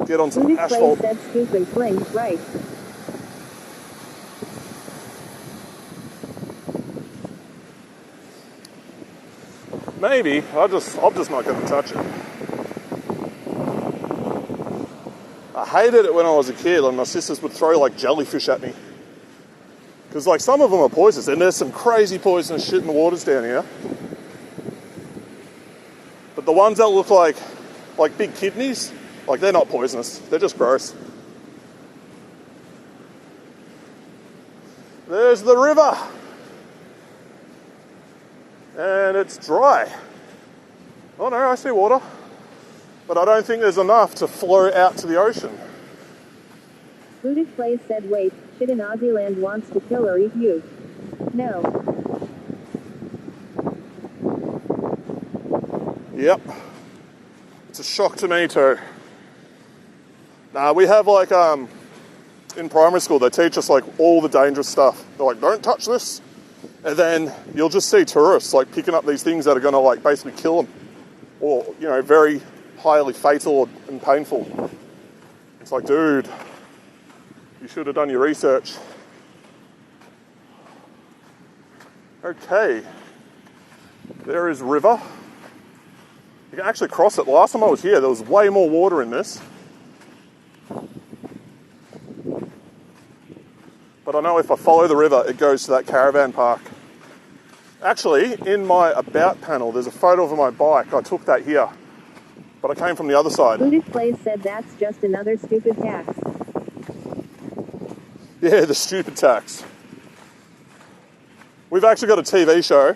Get on some Buddhist asphalt. Plays said scoop and fling, right. Maybe. I'm just not going to touch it. I hated it when I was a kid, and my sisters would throw like jellyfish at me. Because like some of them are poisonous, and there's some crazy poisonous shit in the waters down here. But the ones that look like big kidneys, like they're not poisonous. They're just gross. There's the river. And it's dry. Oh no, I see water. But I don't think there's enough to flow out to the ocean. Buddhist Plays said, wait, shit in Aussie wants to kill or eat you. No. Yep. It's a shock to me too. Nah, we have like, in primary school, they teach us like all the dangerous stuff. They're like, don't touch this. And then you'll just see tourists like picking up these things that are going to like basically kill them, or very highly fatal and painful. It's like, dude, you should have done your research. Okay, there is river. You can actually cross it. The last time I was here, there was way more water in this. But I know if I follow the river, it goes to that caravan park. Actually, in my About panel, there's a photo of my bike. I took that here, but I came from the other side. Booted Plays said that's just another stupid tax. Yeah, the stupid tax. We've actually got a TV show.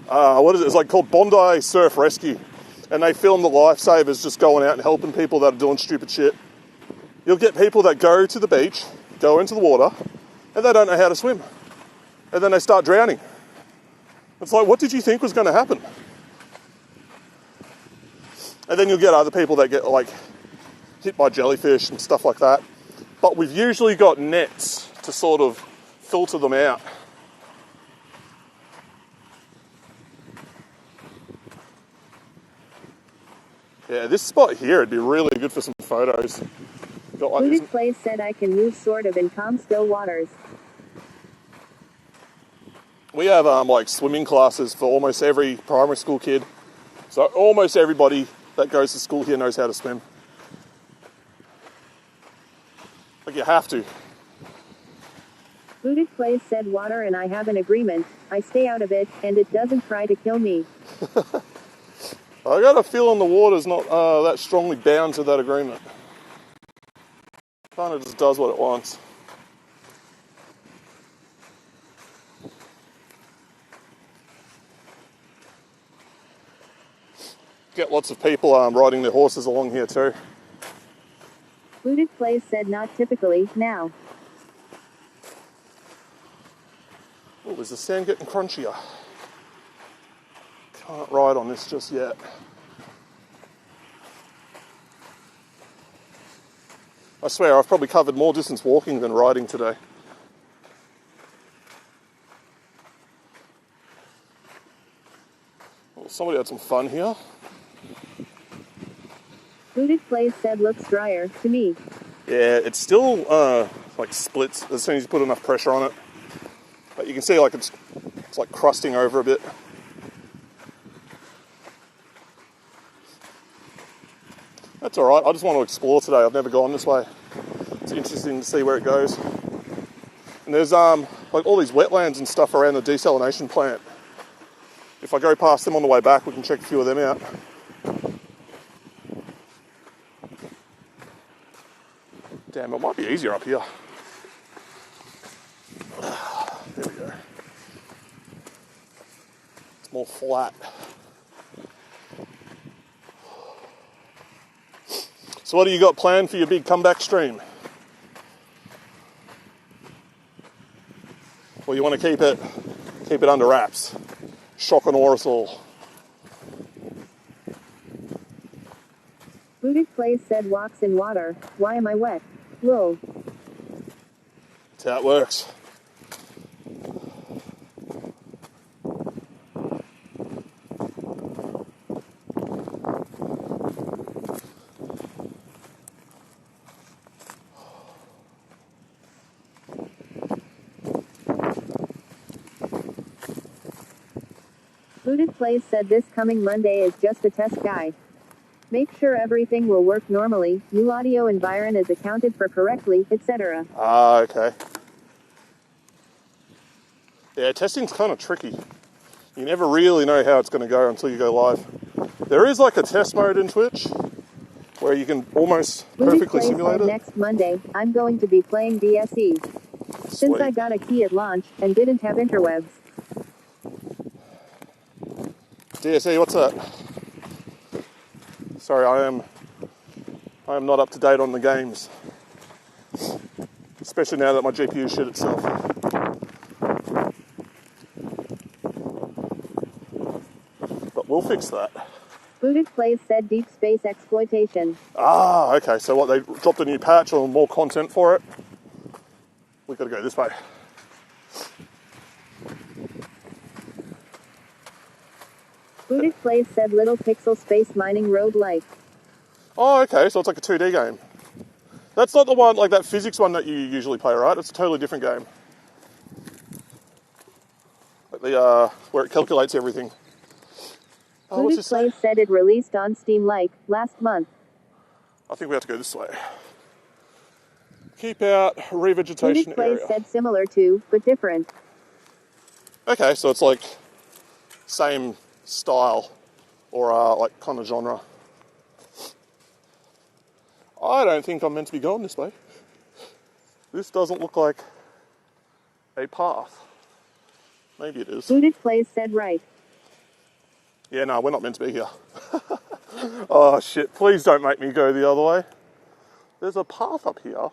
What is it? It's like called Bondi Surf Rescue. And they film the lifesavers just going out and helping people that are doing stupid shit. You'll get people that go to the beach, go into the water, and they don't know how to swim. And then they start drowning. It's like, what did you think was going to happen? And then you'll get other people that get like hit by jellyfish and stuff like that. But we've usually got nets to sort of filter them out. Yeah, this spot here would be really good for some photos. Got like Booted Plays said I can move sort of in calm, still waters. We have like swimming classes for almost every primary school kid. So almost everybody that goes to school here knows how to swim. Like you have to. Booted Plays said water and I have an agreement. I stay out of it, and it doesn't try to kill me. I got a feeling the water's not that strongly bound to that agreement. Kind of just does what it wants. Get lots of people riding their horses along here too. Booted Plays said not typically, now. Oh, is the sand getting crunchier? Can't ride on this just yet. I swear I've probably covered more distance walking than riding today. Well, somebody had some fun here. Booted Plays said looks drier, to me. Yeah, it's still like splits as soon as you put enough pressure on it. But you can see like it's like crusting over a bit. That's alright, I just want to explore today. I've never gone this way. It's interesting to see where it goes. And there's like all these wetlands and stuff around the desalination plant. If I go past them on the way back, we can check a few of them out. Damn, it might be easier up here. There we go. It's more flat. So what do you got planned for your big comeback stream? Well, you want to keep it under wraps. Shock and awe us all. Booted Plays said walks in water. Why am I wet? Lol. That's how it works. Booted Plays said this coming Monday is just a test guy. Make sure everything will work normally, new audio environment is accounted for correctly, etc. Ah, okay. Yeah, testing's kind of tricky. You never really know how it's going to go until you go live. There is like a test mode in Twitch where you can almost Booted perfectly Plays simulate said it. next Monday, I'm going to be playing DSE. Since I Sweet. got a key at launch and didn't have interwebs. DSE, what's that? Sorry, I am not up to date on the games. Especially now that my GPU shit itself. But we'll fix that. Booted Plays said deep space exploitation. Ah, okay, so what, they dropped a new patch or more content for it? We've got to go this way. Booted Plays said Little Pixel Space Mining Road like. Oh, okay, so it's like a 2D game. That's not the one, like that physics one that you usually play, right? It's a totally different game. Like the, where it calculates everything. Oh, what's Booted this say? Plays said it released on Steam like last month. I think we have to go this way. Keep out revegetation Booted Plays area. said similar to, but different. Okay, so it's like same style or like kind of genre. I don't think I'm meant to be going this way. This doesn't look like a path. Maybe it is. Booted Plays said right. Yeah, no, we're not meant to be here. Oh shit, please don't make me go the other way. There's a path up here,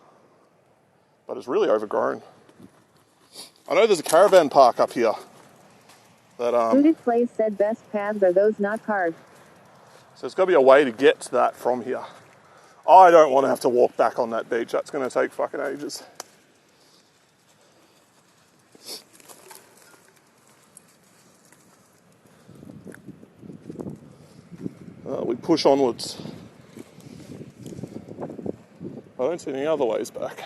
but it's really overgrown. I know there's a caravan park up here. Booted Plays said best paths are those not carved. So there's got to be a way to get to that from here. I don't want to have to walk back on that beach. That's going to take fucking ages. We push onwards. I don't see any other ways back.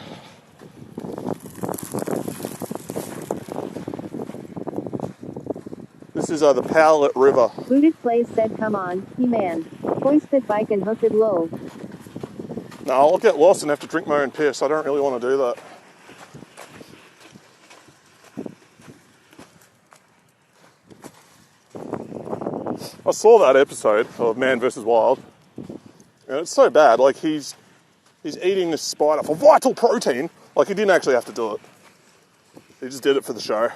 This is the Powlett River. Booted Plays said come on, He-Man. Hoist that bike and hook it low. No, I'll get lost and have to drink my own piss. I don't really want to do that. I saw that episode of Man vs. Wild, and it's so bad. Like he's eating this spider for vital protein. Like he didn't actually have to do it. He just did it for the show.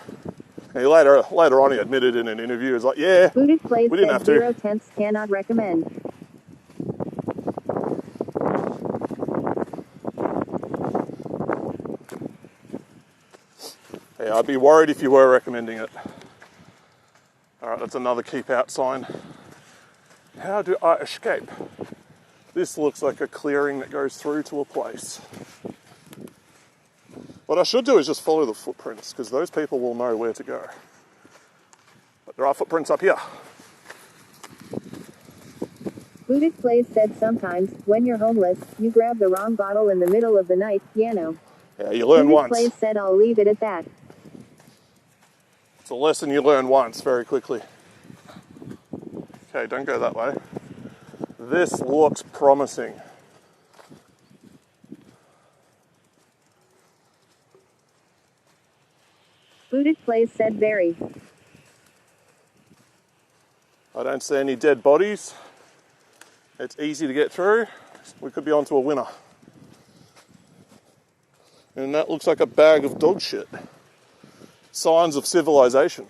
And he later on he admitted in an interview, he was like, yeah, Booted Plays we didn't said have to. 0 tenths cannot recommend. Yeah, I'd be worried if you were recommending it. Alright, that's another keep out sign. How do I escape? This looks like a clearing that goes through to a place. What I should do is just follow the footprints, because those people will know where to go. But there are footprints up here. Booted Plays said sometimes, when you're homeless, you grab the wrong bottle in the middle of the night, piano. Yeah, you learn Booted once. Plays said I'll leave it at that. It's a lesson you learn once very quickly. Okay, don't go that way. This looks promising. Booted Plays said very. I don't see any dead bodies. It's easy to get through. We could be onto a winner. And that looks like a bag of dog shit. Signs of civilization.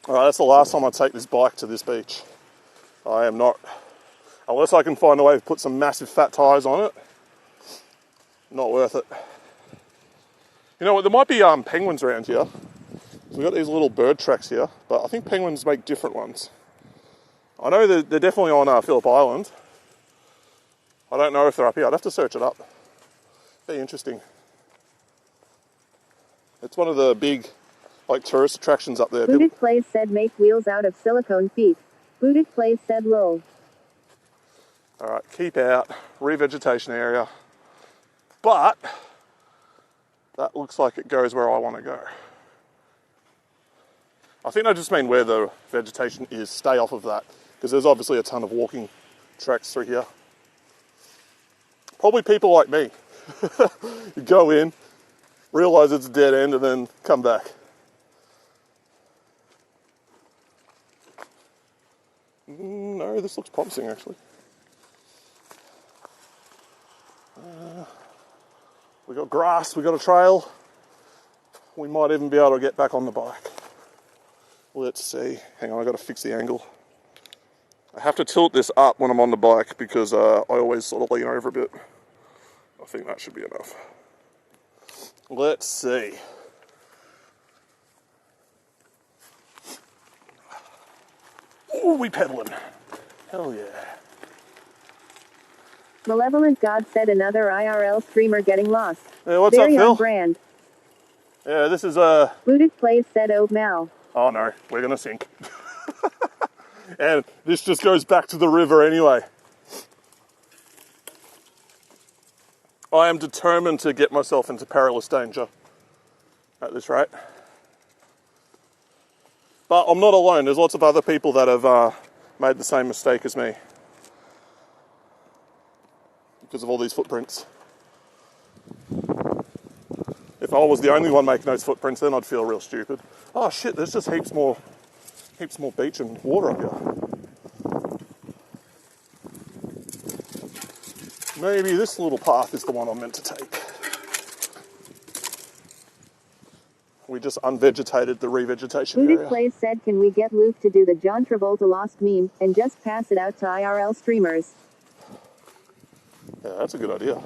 Alright, that's the last time I take this bike to this beach. I am not, unless I can find a way to put some massive fat tyres on it, not worth it. You know what, there might be penguins around here. We've got these little bird tracks here, but I think penguins make different ones. I know they're definitely on Phillip Island. I don't know if they're up here. I'd have to search it up. Be interesting. It's one of the big, like, tourist attractions up there. Booted Plays said make wheels out of silicone feet. Booted Plays said lol. Alright, keep out, revegetation area. But that looks like it goes where I want to go. I think I just mean where the vegetation is. Stay off of that, because there's obviously a ton of walking tracks through here. Probably people like me. You go in, realise it's a dead end, and then come back. No, this looks promising actually. We got grass, we got a trail. We might even be able to get back on the bike. Let's see. Hang on, I've got to fix the angle. I have to tilt this up when I'm on the bike because I always sort of lean over a bit. I think that should be enough. Let's see. Oh, we pedaling. Hell yeah. Malevolent God said another IRL streamer getting lost. Hey, what's Very up, Phil? on brand. Yeah, this is a... Booted Plays said, oh Mal. Oh no, we're gonna sink. And this just goes back to the river anyway. I am determined to get myself into perilous danger at this rate. But I'm not alone. There's lots of other people that have made the same mistake as me because of all these footprints. If I was the only one making those footprints, then I'd feel real stupid. Oh shit, there's just heaps more beach and water up here. Maybe this little path is the one I'm meant to take. We just unvegetated the revegetation Booted area. Plays said, can we get Luke to do the John Travolta Lost meme and just pass it out to IRL streamers? Yeah, that's a good idea.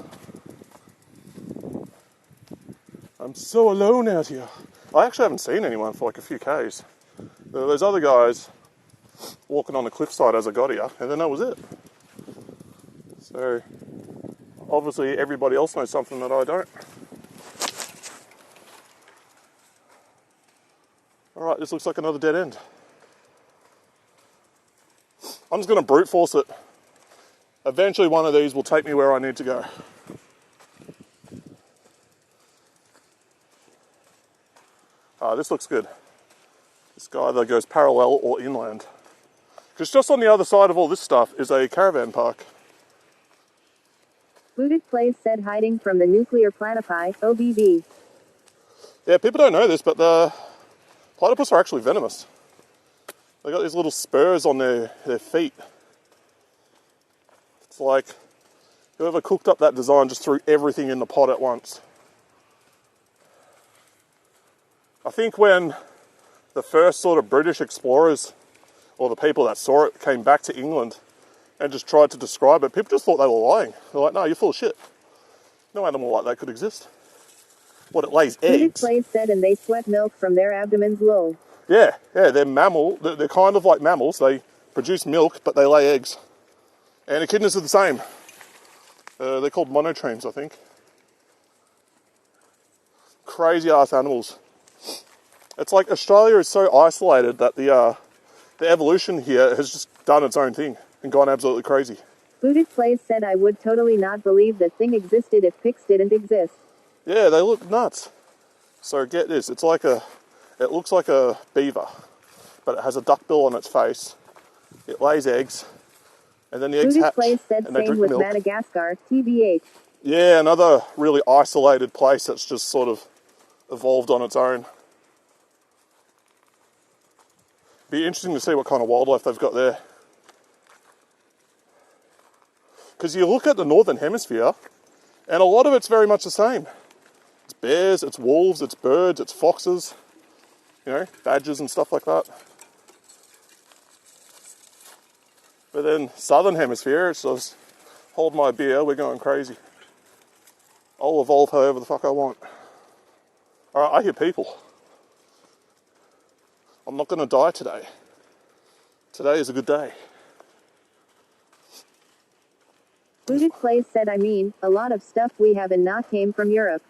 I'm so alone out here. I actually haven't seen anyone for like a few Ks. There were those other guys walking on the cliffside as I got here, and then that was it. So, obviously everybody else knows something that I don't. Alright, this looks like another dead end. I'm just going to brute force it. Eventually one of these will take me where I need to go. This looks good. This guy either goes parallel or inland. Because just on the other side of all this stuff is a caravan park. Booted Plays said, hiding from the nuclear platypi, OBV. Yeah, people don't know this, but the platypus are actually venomous. They got these little spurs on their feet. It's like whoever cooked up that design just threw everything in the pot at once. I think when the first sort of British explorers, or the people that saw it, came back to England and just tried to describe it, people just thought they were lying. They're like, no, you're full of shit. No animal like that could exist. What, it lays Booted eggs? Plays said, and they sweat milk from their abdomens, lol. Yeah, they're mammal. They're kind of like mammals. They produce milk, but they lay eggs. And echidnas are the same. They're called monotremes, I think. Crazy ass animals. It's like Australia is so isolated that the evolution here has just done its own thing and gone absolutely crazy. Booted Plays said, I would totally not believe the thing existed if pigs didn't exist. Yeah, they look nuts. So get this, it looks like a beaver, but it has a duck bill on its face. It lays eggs, and then the eggs Booted hatch, Plays said, and they same drink with milk. Madagascar, TBH. Yeah, another really isolated place that's just sort of evolved on its own. Be interesting to see what kind of wildlife they've got there. Because you look at the Northern Hemisphere, and a lot of it's very much the same. It's bears, it's wolves, it's birds, it's foxes, you know, badgers and stuff like that. But then Southern Hemisphere, it's just, hold my beer, we're going crazy. I'll evolve however the fuck I want. Alright, I hear people. I'm not going to die today. Today is a good day. Booted Plays said, I mean, a lot of stuff we have in Na came from Europe.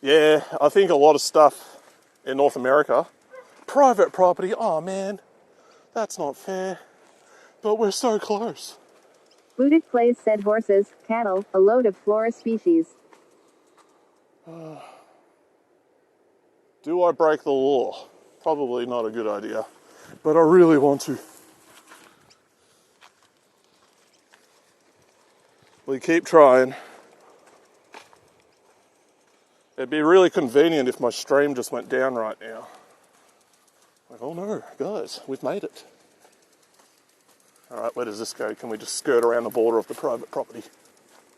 Yeah, I think a lot of stuff in North America. Private property, oh man, that's not fair. But we're so close. Booted Plays said, horses, cattle, a load of flora species. Do I break the law? Probably not a good idea, but I really want to. We keep trying. It'd be really convenient if my stream just went down right now. Like, oh no, guys, we've made it. Alright, where does this go? Can we just skirt around the border of the private property?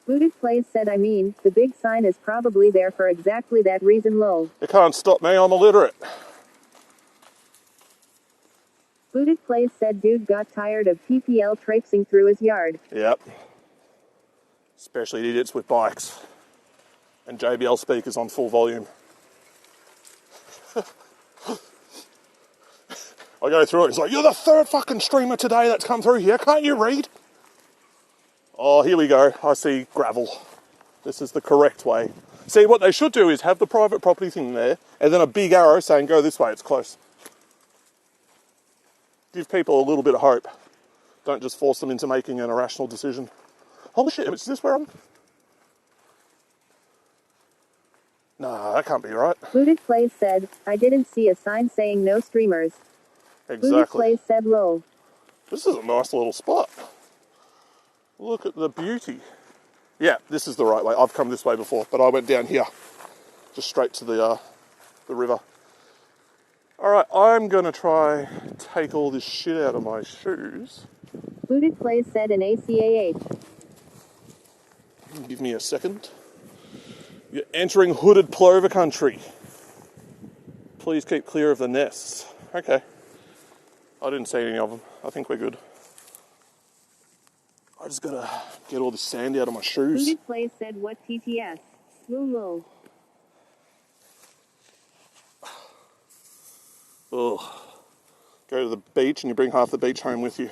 Booted Plays said, I mean, the big sign is probably there for exactly that reason, lol. It can't stop me, I'm illiterate. Booted Plays said, dude got tired of PPL traipsing through his yard. Yep. Especially idiots with bikes and JBL speakers on full volume. I go through it, it's like, you're the third fucking streamer today that's come through here, can't you read? Oh, here we go, I see gravel. This is the correct way. See, what they should do is have the private property thing there, and then a big arrow saying, go this way, it's close. Give people a little bit of hope. Don't just force them into making an irrational decision. Holy shit, is this where I'm... Nah, that can't be right. Booted Plays said, I didn't see a sign saying no streamers. Booted Exactly. Plays said lol. This is a nice little spot. Look at the beauty. Yeah, this is the right way. I've come this way before, but I went down here. Just straight to the river. Alright, I'm going to try take all this shit out of my shoes. Booted Plays said an ACAH. Give me a second. You're entering hooded plover country. Please keep clear of the nests. Okay. I didn't see any of them. I think we're good. I just gotta get all the sand out of my shoes. Booted Plays said what TTS. Lol. Ugh. Go to the beach and you bring half the beach home with you.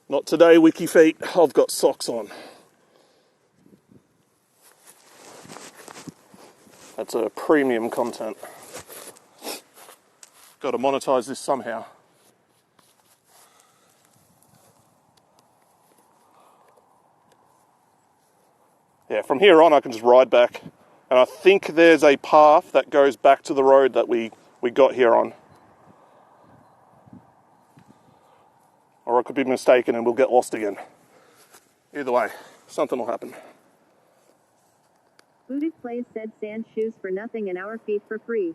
Not today, Wiki Feet. I've got socks on. That's a premium content. Got to monetize this somehow. Yeah, from here on I can just ride back. And I think there's a path that goes back to the road that we got here on. Or I could be mistaken and we'll get lost again. Either way, something will happen. Booted Plays said sand shoes for nothing and our feet for free.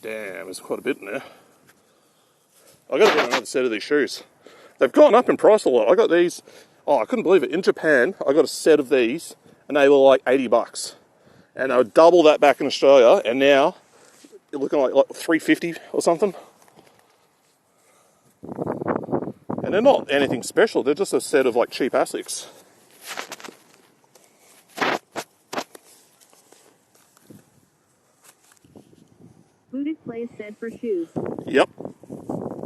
Damn, there's quite a bit in there. I gotta get another set of these shoes. They've gone up in price a lot. I got these, oh, I couldn't believe it. In Japan, I got a set of these and they were like $80. And they were double that back in Australia, and now you're looking like $350 or something. And they're not anything special, they're just a set of like cheap Asics. Booted Plays said for shoes. Yep.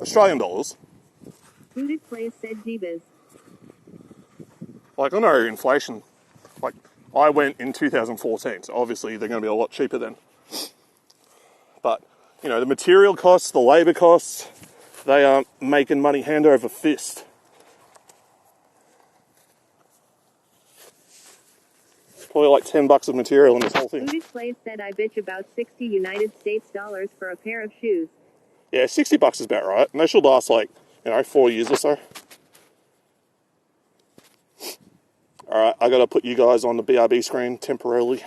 Australian dollars. Booted Plays said Jeebus. Like, I know inflation, like, I went in 2014, so obviously they're going to be a lot cheaper then. But, you know, the material costs, the labour costs, they are making money hand over fist. Probably like $10 of material in this whole thing. Booted Plays said I bitch about 60 United States dollars for a pair of shoes. Yeah, $60 is about right, and they should last like, 4 years or so. Alright, I gotta put you guys on the BRB screen temporarily.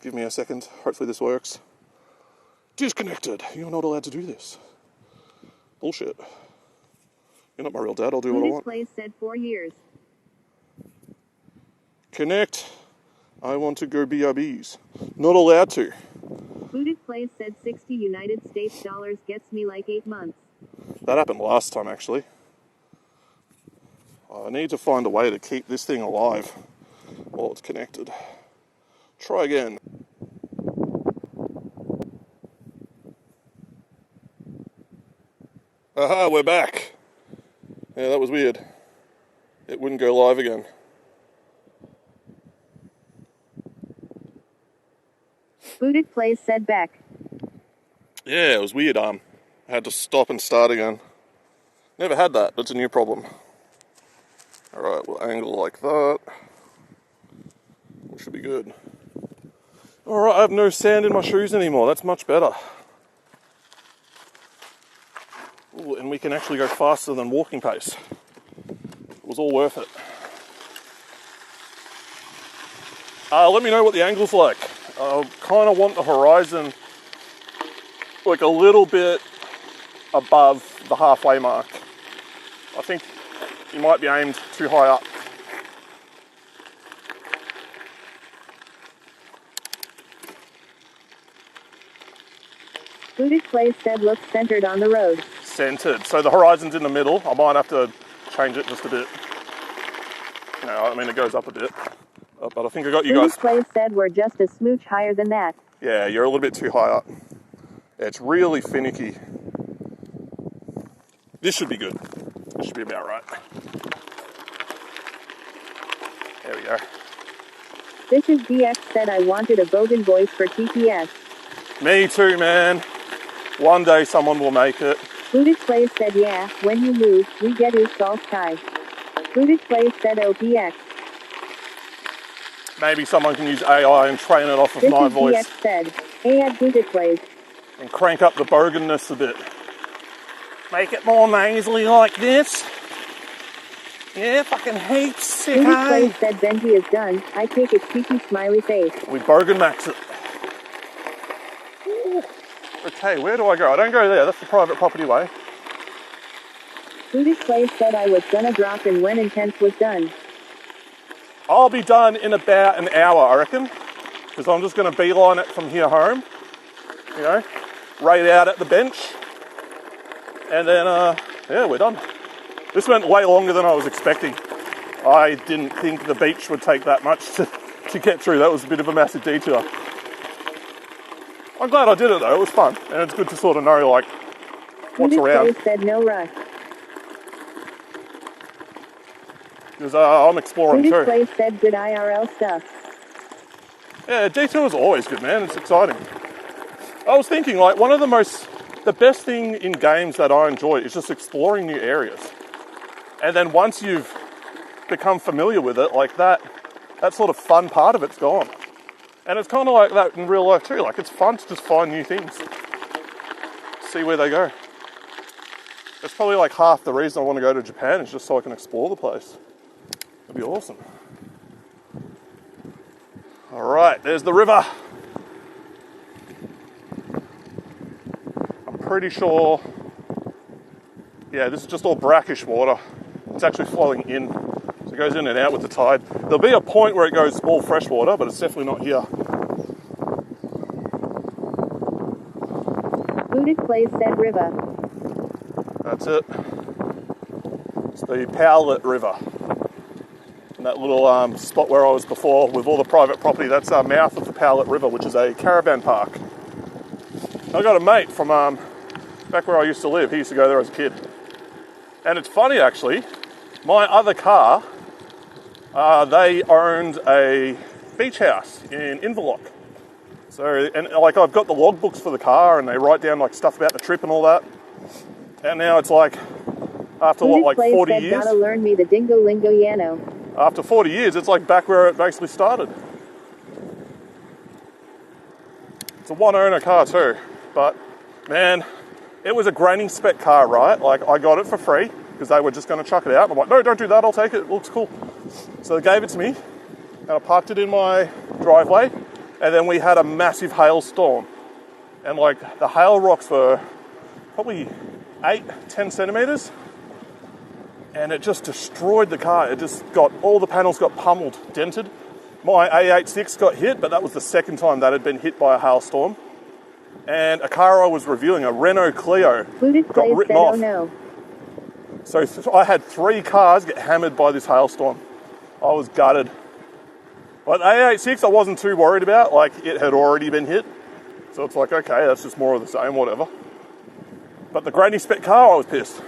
Give me a second, hopefully this works. Disconnected, you're not allowed to do this. Bullshit. You're not my real dad, I'll do what I want. Booted Plays said 4 years. Connect. I want to go BRBs. Not allowed to. Booted Plays said 60 United States dollars gets me like 8 months. That happened last time, actually. I need to find a way to keep this thing alive while it's connected. Try again. Aha, we're back. Yeah, that was weird. It wouldn't go live again. Booted Plays said back. Yeah, it was weird. I had to stop and start again. Never had that. That's a new problem. Alright, we'll angle like that. We should be good. Alright, I have no sand in my shoes anymore. That's much better. Ooh, and we can actually go faster than walking pace. It was all worth it. Let me know what the angle's like. I kind of want the horizon like a little bit above the halfway mark. I think you might be aimed too high up. Booted Plays said looks centered on the road. Centered. So the horizon's in the middle. I might have to change it just a bit. It goes up a bit. But I think I got you guys. Booted Plays said we're just a smooch higher than that. Yeah, you're a little bit too high up. It's really finicky. This should be good. This should be about right. There we go. This is DX said I wanted a Bogan voice for TPS. Me too, man. One day someone will make it. Booted Plays said yeah, when you lose, we get Oops all sky. Booted Plays said OPX. Maybe someone can use AI and train it off of This my is voice. DX said. Hey at Booted Plays. And crank up the boganness a bit. Make it more nasally like this. Yeah, fucking heaps, Booted sicko. Plays said Benji is done. I take it cheeky smiley face. We bogan max it. Ooh. Okay, where do I go? I don't go there, that's the private property way. Booted Plays said I was gonna drop in when Intense was done. I'll be done in about an hour, I reckon. Because I'm just going to beeline it from here home. You know, right out at the bench. And then, yeah, we're done. This went way longer than I was expecting. I didn't think the beach would take that much to get through. That was a bit of a massive detour. I'm glad I did it though, it was fun. And it's good to sort of know, like, what's Booted around. Plays said no rush. Because I'm exploring Booted too. Plays said good IRL stuff. Yeah, detour is always good, man. It's exciting. I was thinking, like, the best thing in games that I enjoy is just exploring new areas. And then once you've become familiar with it, like that sort of fun part of it's gone. And it's kind of like that in real life too. Like, it's fun to just find new things. See where they go. That's probably like half the reason I want to go to Japan is just so I can explore the place. It'd be awesome. All right, there's the river. I'm pretty sure, yeah, this is just all brackish water. It's actually flowing in, so it goes in and out with the tide. There'll be a point where it goes all fresh water, but it's definitely not here. Booted Plays said river. That's it. It's the Powlett River. And that little spot where I was before with all the private property, that's our mouth of the Powlett River, which is a caravan park. I got a mate from back where I used to live. He used to go there as a kid. And it's funny, actually, my other car, they owned a beach house in Inverloch. So, and like, I've got the logbooks for the car and they write down like stuff about the trip and all that. And now it's like, after Booted what, like Plays 40 said years? gotta learn me the dingo lingo yano. After 40 years, it's like back where it basically started. It's a one-owner car too, but man, it was a granny spec car, right? Like, I got it for free because they were just going to chuck it out. I'm like, no, don't do that, I'll take it, it looks cool. So they gave it to me, and I parked it in my driveway, and then we had a massive hailstorm. And like, the hail rocks were probably 8-10 centimeters, and it just destroyed the car. It just got, all the panels got pummeled, dented. My A86 got hit, but that was the second time that had been hit by a hailstorm. And a car I was reviewing, a Renault Clio, Booted got Plays written said off. oh no. So I had 3 cars get hammered by this hailstorm. I was gutted. But the A86 I wasn't too worried about, like it had already been hit. So it's like, okay, that's just more of the same, whatever. But the granny spec car, I was pissed.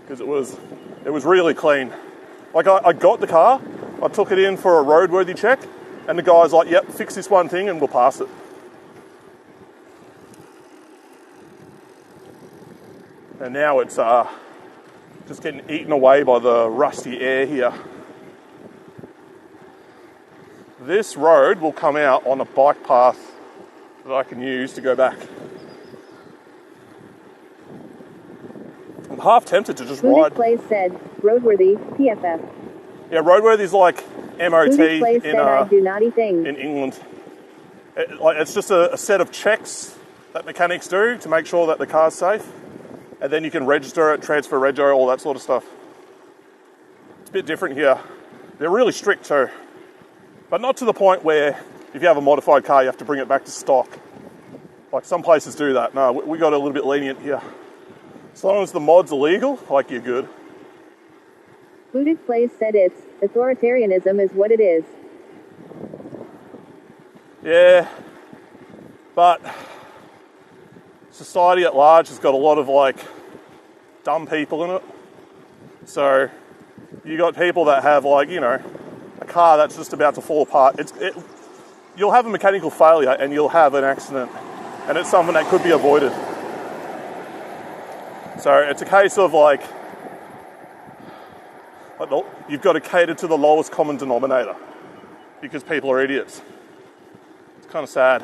Because it was really clean. Like, I got the car, I took it in for a roadworthy check, and the guy's like, yep, fix this one thing and we'll pass it. And now it's just getting eaten away by the rusty air here. This road will come out on a bike path that I can use to go back. I'm half tempted to just Booted ride. Plays said roadworthy PFF. Yeah, roadworthy's like MOT Booted Plays said I do naughty things. in England. It's just a set of checks that mechanics do to make sure that the car's safe. And then you can register it, transfer rego, all that sort of stuff. It's a bit different here. They're really strict too. But not to the point where if you have a modified car, you have to bring it back to stock. Like some places do that. No, we got a little bit lenient here. As long as the mod's illegal, like, you're good. Booted Plays said it's authoritarianism is what it is. Yeah, but society at large has got a lot of like dumb people in it. So you got people that have like, you know, a car that's just about to fall apart. You'll have a mechanical failure and you'll have an accident, and it's something that could be avoided. So it's a case of like you've got to cater to the lowest common denominator because people are idiots. It's kind of sad.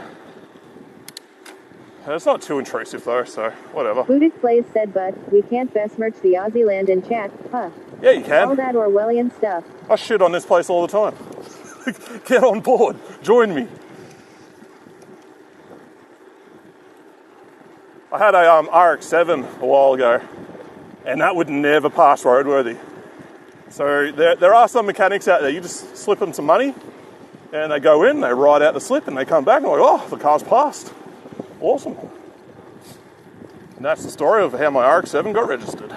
It's not too intrusive though, so whatever. Buddhist Plays said, but we can't besmirch the Aussie land in chat, huh? Yeah, you can. All that Orwellian stuff. I shit on this place all the time. Get on board. Join me. I had a RX-7 a while ago, and that would never pass roadworthy. So there are some mechanics out there. You just slip them some money, and they go in, they ride out the slip, and they come back and like, oh, the car's passed. Awesome. And that's the story of how my RX-7 got registered.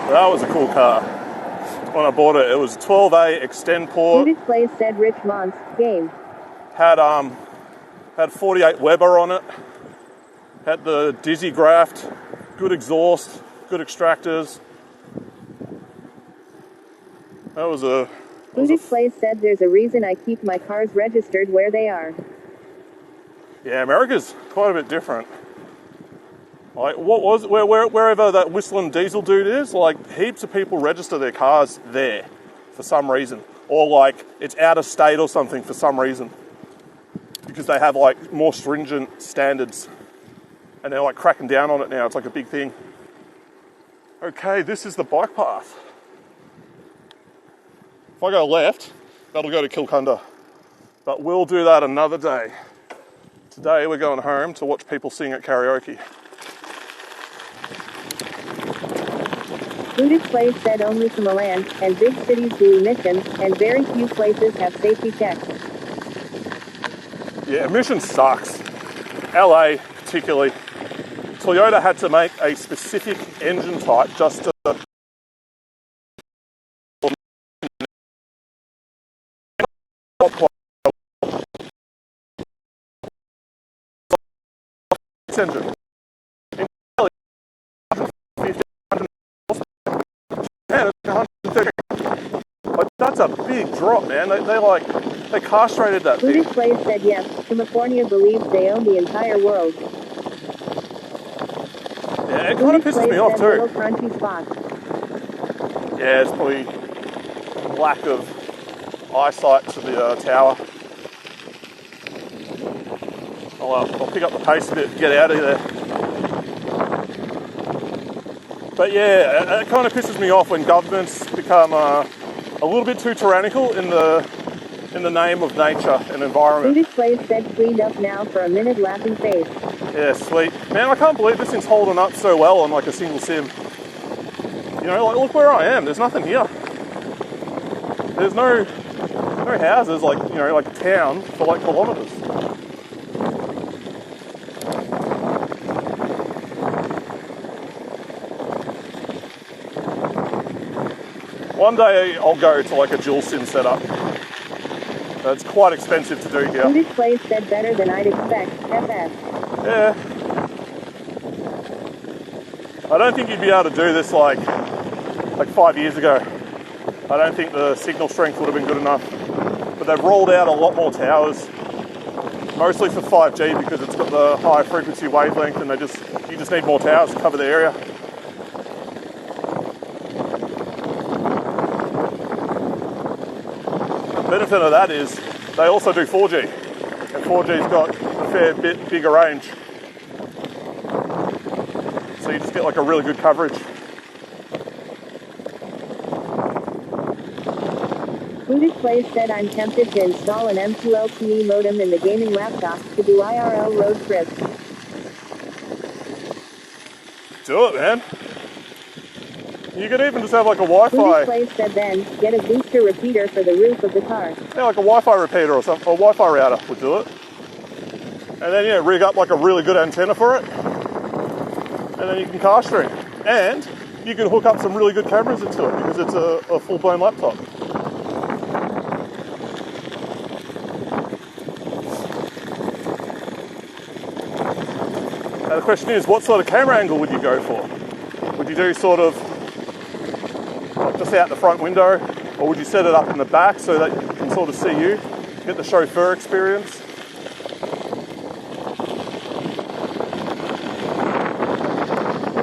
That was a cool car. When I bought it, it was a 12A Extend Port. Buddhist Plays said Rich Monst game. Had 48 Weber on it. Had the Dizzy Graft, good exhaust, good extractors. That was a... Buddhist Plays said there's a reason I keep my cars registered where they are. Yeah, America's quite a bit different. Like, wherever that Whistling Diesel dude is, like, heaps of people register their cars there for some reason. Or, like, it's out of state or something for some reason. Because they have, like, more stringent standards. And they're, like, cracking down on it now. It's like a big thing. Okay, this is the bike path. If I go left, that'll go to Kilcunda. But we'll do that another day. Today, we're going home to watch people sing at karaoke. Buddhist Plays said only to Milan, and big cities do emissions, and very few places have safety checks. Yeah, emissions sucks. LA particularly. Toyota had to make a specific engine type just to engine. Man, it's 130. Like, that's a big drop, man. They castrated that thing. Buddhist Plays said yes, California believes they own the entire world. Yeah, it kind of pisses me off too. Little crunchy spot. Yeah, it's probably lack of eyesight to the tower. I'll pick up the pace a bit and get out of there. But yeah, it kind of pisses me off when governments become a little bit too tyrannical in the name of nature and environment. Buddhist Plays said cleaned up now for a minute laughing face. Yeah, sweet. Man, I can't believe this thing's holding up so well on like a single sim. You know, like look where I am. There's nothing here. There's no houses like, you know, like a town for like kilometres. One day I'll go to like a dual sim setup. It's quite expensive to do here. Buddhist Plays said better than I'd expect. FF. Yeah. I don't think you'd be able to do this like 5 years ago. I don't think the signal strength would have been good enough. But they've rolled out a lot more towers, mostly for 5G because it's got the high frequency wavelength, and you just need more towers to cover the area. The benefit of that is they also do 4G, and 4G's got a fair bit bigger range. So you just get like a really good coverage. Buddhist Plays said I'm tempted to install an M2 LTE modem in the gaming laptop to do IRL road trips. Do it, man. You could even just have like a Wi-Fi. Buddhist Plays said then, get a booster repeater for the roof of the car. Yeah, like a Wi-Fi repeater or something, or a Wi-Fi router would do it. And then, yeah, rig up like a really good antenna for it. And then you can car stream. And you can hook up some really good cameras into it because it's a full-blown laptop. Now the question is, what sort of camera angle would you go for? Would you do sort of like just out the front window, or would you set it up in the back so that you can sort of see you, get the chauffeur experience?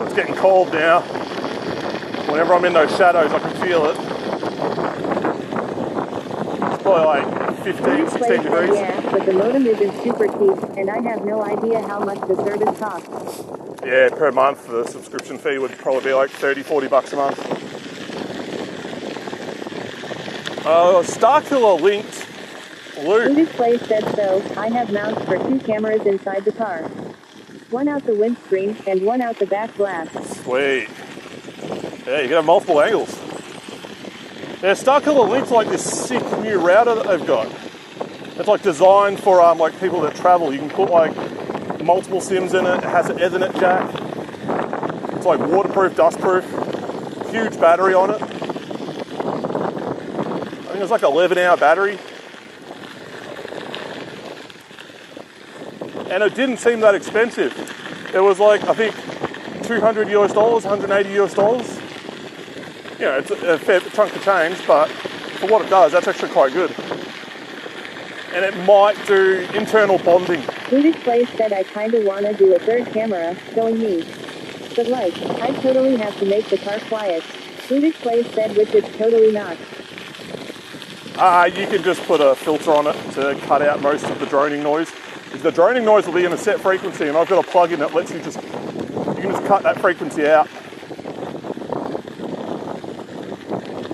It's getting cold now. Whenever I'm in those shadows, I can feel it. It's probably like 15, 16 degrees. Yeah, but the modem isn't super cheap, and I have no idea how much the service costs. Yeah, per month, the subscription fee would probably be like 30, 40 bucks a month. Starkiller linked Luke. Display said so. I have mounts for 2 cameras inside the car. One out the windscreen and one out the back glass. Sweet. Yeah, you can have multiple angles. Yeah, Starkiller link's like this sick new router that they've got. It's like designed for like people that travel. You can put like multiple SIMs in it. It has an Ethernet jack. It's like waterproof, dustproof. Huge battery on it. I think it's like an 11-hour battery. And it didn't seem that expensive. It was like, I think, $200 US, $180 US. You know, it's a fair chunk of change, but for what it does, that's actually quite good. And it might do internal bonding. Blue Display said I kinda wanna do a third camera, showing me. But like, I totally have to make the car quiet. Blue Display said which it's totally not. You can just put a filter on it to cut out most of the droning noise. The droning noise will be in a set frequency, and I've got a plug-in that lets you can just cut that frequency out.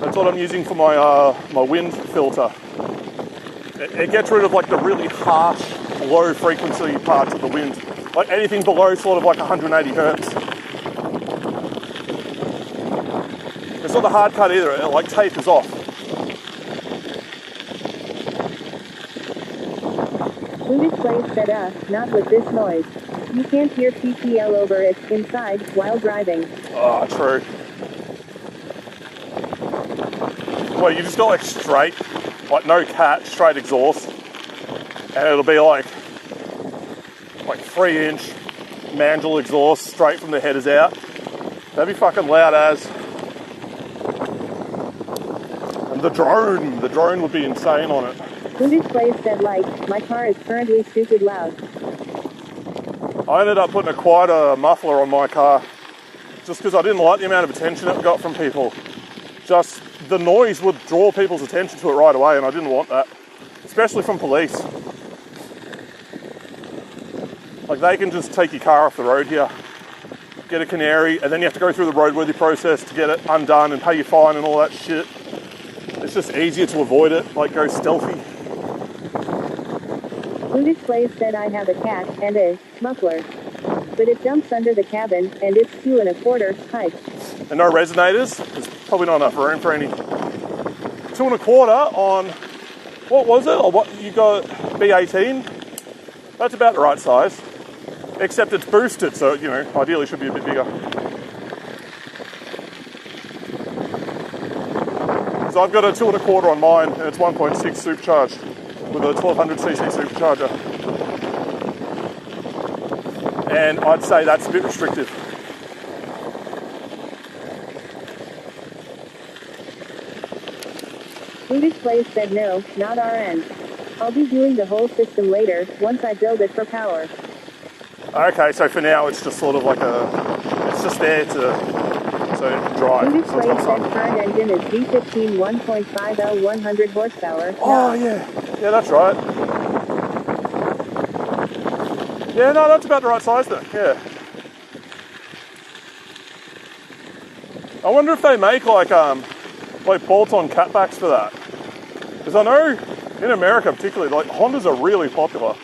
That's what I'm using for my wind filter. It gets rid of like the really harsh, low frequency parts of the wind. Like anything below sort of like 180 hertz. It's not a hard cut either, it like tapers off. Blue Display said not with this noise. You can't hear PPL over it inside while driving. Oh, true. Well, you just got like straight, like no cat, straight exhaust. And it'll be like 3-inch Mandrel exhaust straight from the headers out. That'd be fucking loud as. And the drone would be insane on it. Blue Display said like, my car is currently stupid loud. I ended up putting a quieter muffler on my car just because I didn't like the amount of attention it got from people. Just the noise would draw people's attention to it right away, and I didn't want that, especially from police. Like they can just take your car off the road here, get a canary, and then you have to go through the roadworthy process to get it undone and pay your fine and all that shit. It's just easier to avoid it, like go stealthy. Blue Display said I have a cat and a muffler, but it jumps under the cabin and it's 2 1/4 height. And no resonators. There's probably not enough room for any. 2 1/4 on, what was it? Or what you got? B18. That's about the right size. Except it's boosted, so you know, ideally should be a bit bigger. So I've got a 2 1/4 on mine, and it's 1.6 supercharged with a 1200cc supercharger. And I'd say that's a bit restrictive. Blue Display said no, not our end. I'll be doing the whole system later, once I build it for power. Okay, so for now it's just sort of like it's just there so it can drive. Blue So Display it's not said fun. current engine is V15 1.5 L 100 horsepower. Oh yeah, that's right. Yeah, no, that's about the right size then, yeah. I wonder if they make like bolt-on catbacks for that. Because I know in America particularly, like Hondas are really popular.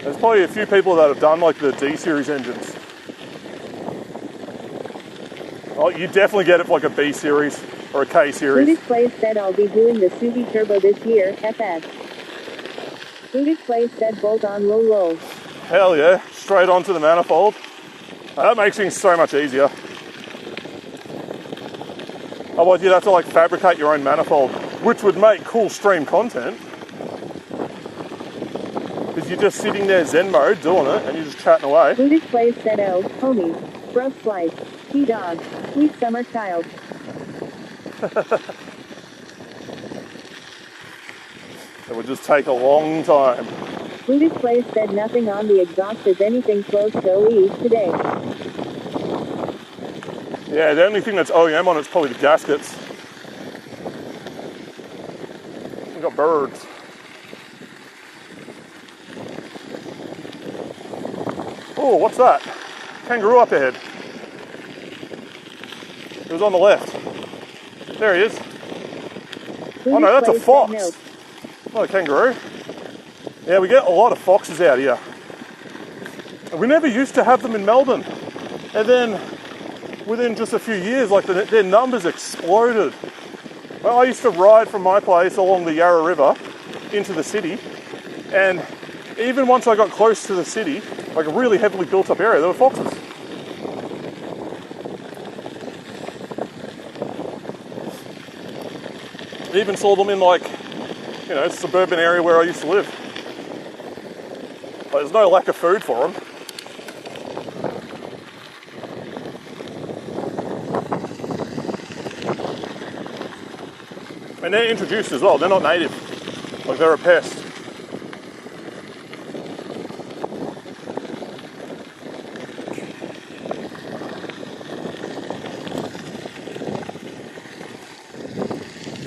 There's probably a few people that have done like the D-series engines. Oh, you definitely get it for like a B-series or a Blue K-series. Display said I'll be doing the Subi Turbo this year, FS. Blue Display said bolt on low roll. Hell yeah, straight onto the manifold. That makes things so much easier. Otherwise you'd have to like fabricate your own manifold, which would make cool stream content. Because you're just sitting there Zen mode doing it and you're just chatting away. Buddhist Plays said, oh, homie, bro slice, T-dog, sweet summer child. It would just take a long time. Buddhist Plays said nothing on the exhaust is anything close to OE today. Yeah, the only thing that's OEM on it's probably the gaskets. We've got birds. Oh, what's that? Kangaroo up ahead. It was on the left. There he is. Oh no, that's a fox. Not a kangaroo. Yeah, we get a lot of foxes out here. We never used to have them in Melbourne. And then within just a few years, like their numbers exploded. Well, I used to ride from my place along the Yarra River into the city. And even once I got close to the city, like a really heavily built up area, there were foxes. Even saw them in like, you know, suburban area where I used to live. But there's no lack of food for them. And they're introduced as well, they're not native. Like they're a pest.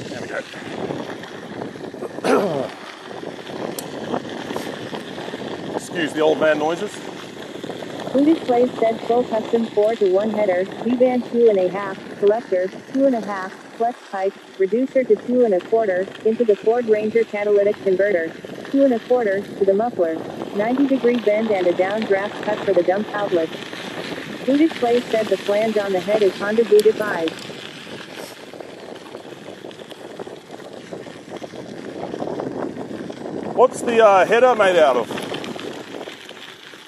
There we go. Excuse the old man noises. Buddhist Plays said full custom 4-to-1 header, V-band 2.5, selector, 2.5, flex pipe, reducer to 2 1/4, into the Ford Ranger catalytic converter, 2 1/4, to the muffler, 90-degree bend and a downdraft cut for the dump outlet. Buddhist Plays said the flange on the head is Honda Buddha 5. What's the header made out of?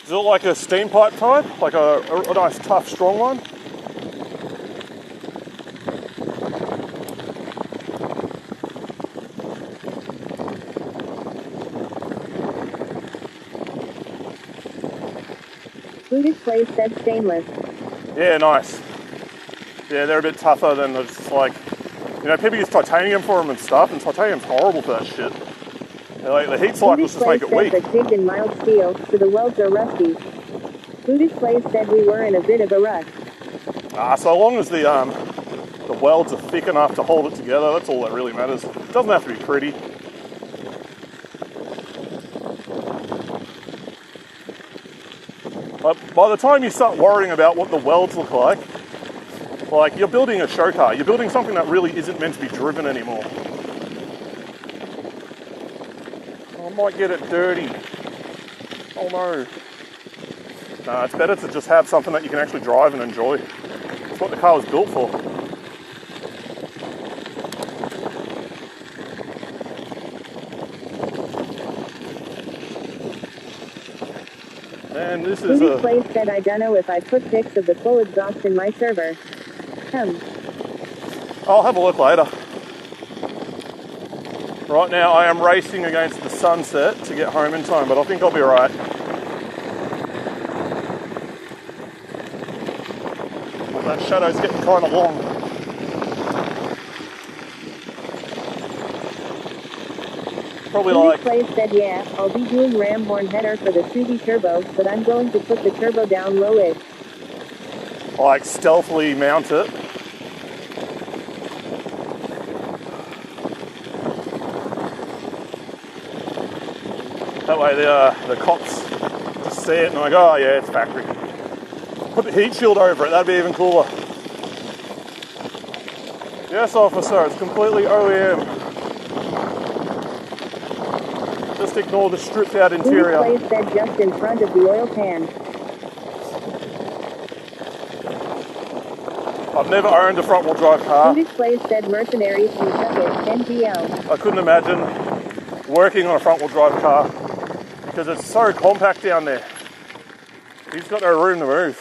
Is it like a steam pipe type? Like a nice tough strong one? Buddhist Plays said stainless. Yeah, nice. Yeah, they're a bit tougher than it's like, you know, people use titanium for them and stuff, and titanium's horrible for that shit. Like, the heat cycles just make it weak. Buddhist Plays said the TIG in mild steel, so the welds are rusty. Buddhist Plays said we were in a bit of a rush. So long as the welds are thick enough to hold it together, that's all that really matters. It doesn't have to be pretty. But by the time you start worrying about what the welds look like you're building a show car, you're building something that really isn't meant to be driven anymore. I might get it dirty. Oh no. No, it's better to just have something that you can actually drive and enjoy. It's what the car was built for. And this is Buddhist Plays said I don't know if I put pics of the full exhaust in my server. I'll have a look later. Right now I am racing against the sunset to get home in time, but I think I'll be alright. That shadow's getting kind of long. Probably like... Buddhist Plays said yeah, I'll be doing ram horn header for the Subi turbo, but I'm going to put the turbo down low-ish. Like stealthily mount it. That way the cops just see it and like, oh yeah, it's factory. Put the heat shield over it, that'd be even cooler. Yes, officer, it's completely OEM. Just ignore the stripped out interior. Buddhist Plays said just in front of the oil pan. I've never owned a front wheel drive car. Buddhist Plays said mercenaries can suck it, NGL. I couldn't imagine working on a front wheel drive car because it's so compact down there. You've got no room to move.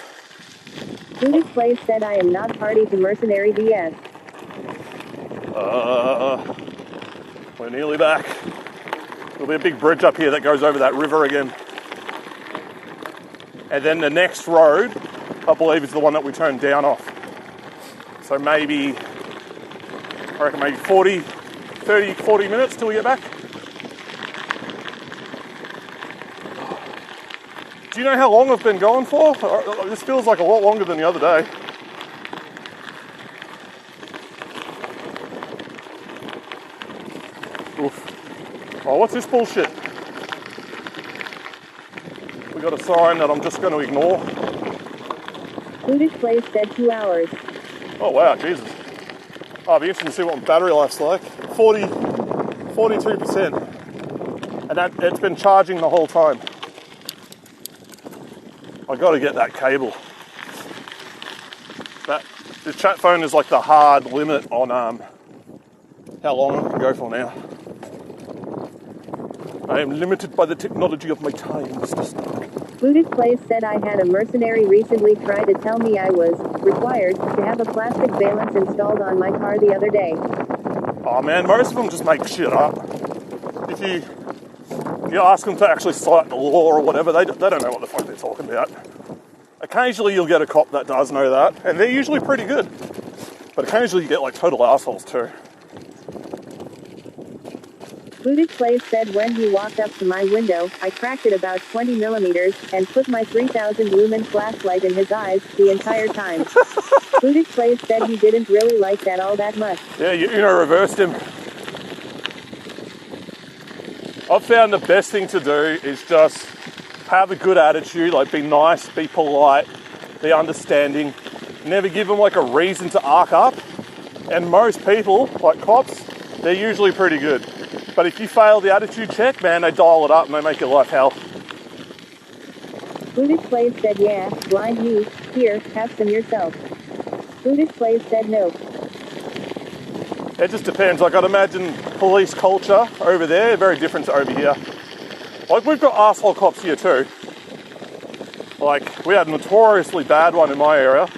Buddhist Plays said I am not party to mercenary BS. We're nearly back. There'll be a big bridge up here that goes over that river again. And then the next road, I believe, is the one that we turned down off. So maybe, I reckon maybe 40 minutes till we get back. Do you know how long I've been going for? This feels like a lot longer than the other day. Oof. Oh, what's this bullshit? We got a sign that I'm just going to ignore. Footage place said 2 hours. Oh wow, Jesus. Oh, it'll be interesting to see what my battery life's like. 42%. And it's been charging the whole time. I got to get that cable. The chat phone is like the hard limit on how long I can go for now. I am limited by the technology of my time, Mr. Stark. Footage place said I had a mercenary recently try to tell me I was required to have a plastic valance installed on my car the other day. Oh man, most of them just make shit up. If you ask them to actually cite the law or whatever, they don't know what the fuck they're talking about. Occasionally you'll get a cop that does know that, and they're usually pretty good. But occasionally you get like total assholes too. Footage place said when he walked up to my window, I cracked it about 20 millimeters and put my 3000 lumen flashlight in his eyes the entire time. Footage place said he didn't really like that all that much. Yeah, you reversed him. I've found the best thing to do is just have a good attitude, like be nice, be polite, be understanding, never give them like a reason to arc up. And most people, like cops, they're usually pretty good. But if you fail the attitude check, man, they dial it up and they make your life hell. Footage place said yeah, blind me, here, have some yourself. Footage place said no. It just depends. Like I'd imagine police culture over there, very different to over here. Like we've got asshole cops here too. Like we had a notoriously bad one in my area,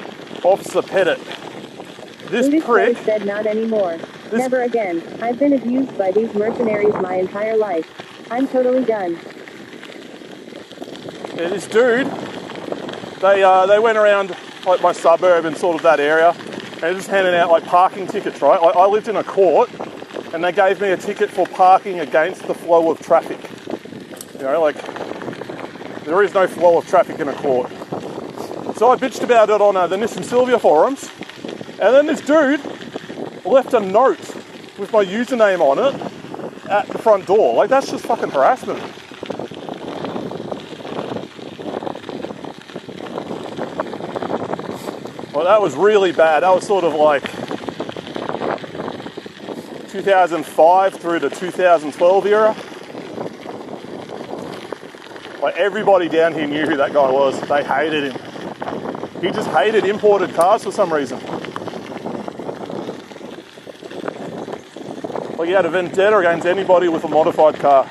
Officer Pettit. This Footage prick place said not anymore. Never again. I've been abused by these mercenaries my entire life. I'm totally done. Yeah, this dude, they went around like my suburb and sort of that area, and they're just handing out like parking tickets, right? Like I lived in a court, and they gave me a ticket for parking against the flow of traffic. You know, like there is no flow of traffic in a court. So I bitched about it on the Nissan Silvia forums, and then this dude left a note with my username on it at the front door. Like that's just fucking harassment. Well, that was really bad. That was sort of like 2005 through to 2012 era. Like everybody down here knew who that guy was. They hated him. He just hated imported cars for some reason. Like he had a vendetta against anybody with a modified car.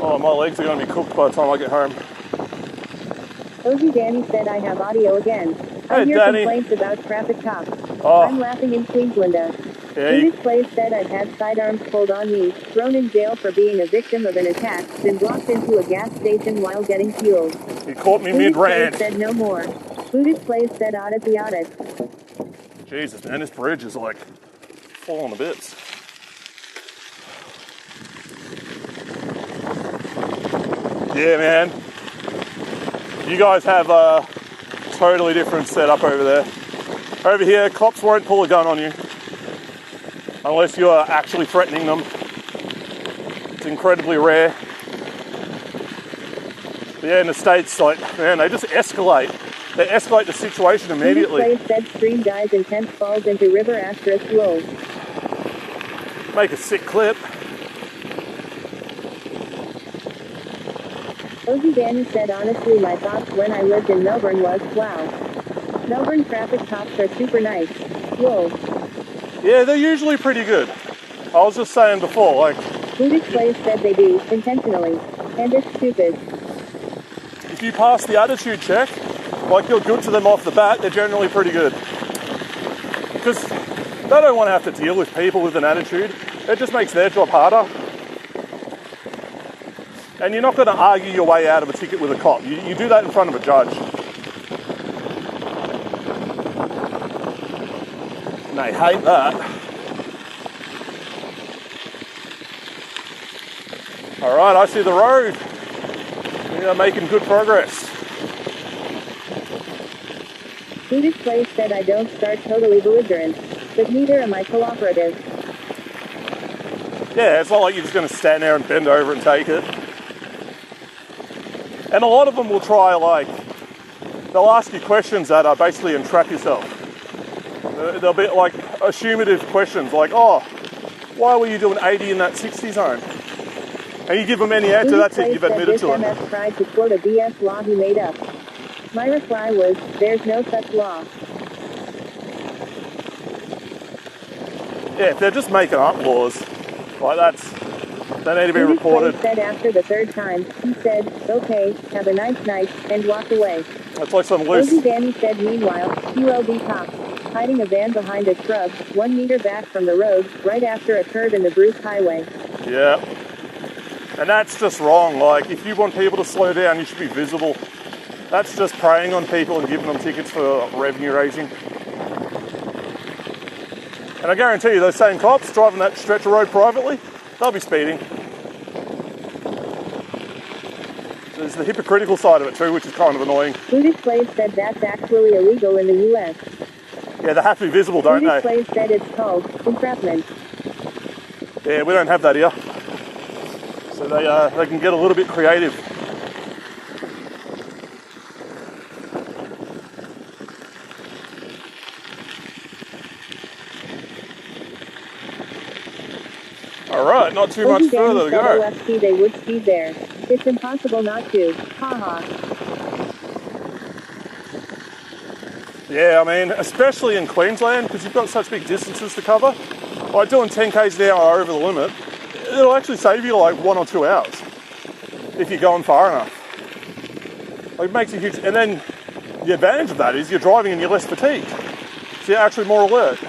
Oh, my legs are going to be cooked by the time I get home. Ozy Danny said I have audio again. I hear Danny. complaints about traffic cops. Oh. I'm laughing in Queensland. Footage place said I've had sidearms pulled on me, thrown in jail for being a victim of an attack, been blocked into a gas station while getting fuel. You caught me Footage mid-rant. place said no more. Footage place said odyssey audit. Jesus, man, this bridge is like falling to bits. Yeah, man. You guys have a totally different setup over there. Over here, cops won't pull a gun on you unless you are actually threatening them. It's incredibly rare. But yeah, in the States, like, man, they just escalate. They escalate the situation immediately. Footage place said stream dies and tent falls into river asterisk lol. Make a sick clip. Ozy Danny said honestly my thoughts when I lived in Melbourne was, wow. Melbourne traffic cops are super nice. Lol. Yeah, they're usually pretty good. I was just saying before, like, Buddhist players said they do, intentionally. And it's stupid. if you pass the attitude check, like you're good to them off the bat, they're generally pretty good. Because they don't want to have to deal with people with an attitude. It just makes their job harder. And you're not going to argue your way out of a ticket with a cop. You do that in front of a judge. And they hate that. All right, I see the road. We are making good progress. Buddhist players said I don't start totally belligerent, but neither am I cooperative. Yeah, it's not like you're just going to stand there and bend over and take it. And a lot of them will try, like, they'll ask you questions that are basically entrap yourself. They'll be like assumative questions, like, oh, why were you doing 80 in that 60 zone? And you give them any answer, that's it, you've admitted to it. MS tried to quote a BS law he made up. My reply was, there's no such law. Yeah, if they're just making up laws, like they need to be reported. Said after the third time, he said, okay, have a nice night, and walked away. That's like some loose. Ozy Danny said meanwhile, QLB cops, hiding a van behind a shrub, 1 meter back from the road, right after a curve in the Bruce Highway. Yeah. And that's just wrong. Like, if you want people to slow down, you should be visible. That's just preying on people and giving them tickets for revenue raising. And I guarantee you, those same cops driving that stretch of road privately, they'll be speeding. There's the hypocritical side of it too, which is kind of annoying. Buddhist players said that's actually illegal in the US. Yeah, they have to be visible, don't Buddhist they? players said it's called entrapment. Yeah, we don't have that here. So they can get a little bit creative. Alright, not too much further to go. OFC, they would speed there. It's impossible not to. Haha. Yeah, I mean, especially in Queensland, because you've got such big distances to cover. Like doing 10 k's an hour over the limit, it'll actually save you like 1 or 2 hours if you're going far enough. Like, it makes a huge. And then the advantage of that is you're driving and you're less fatigued, so you're actually more alert.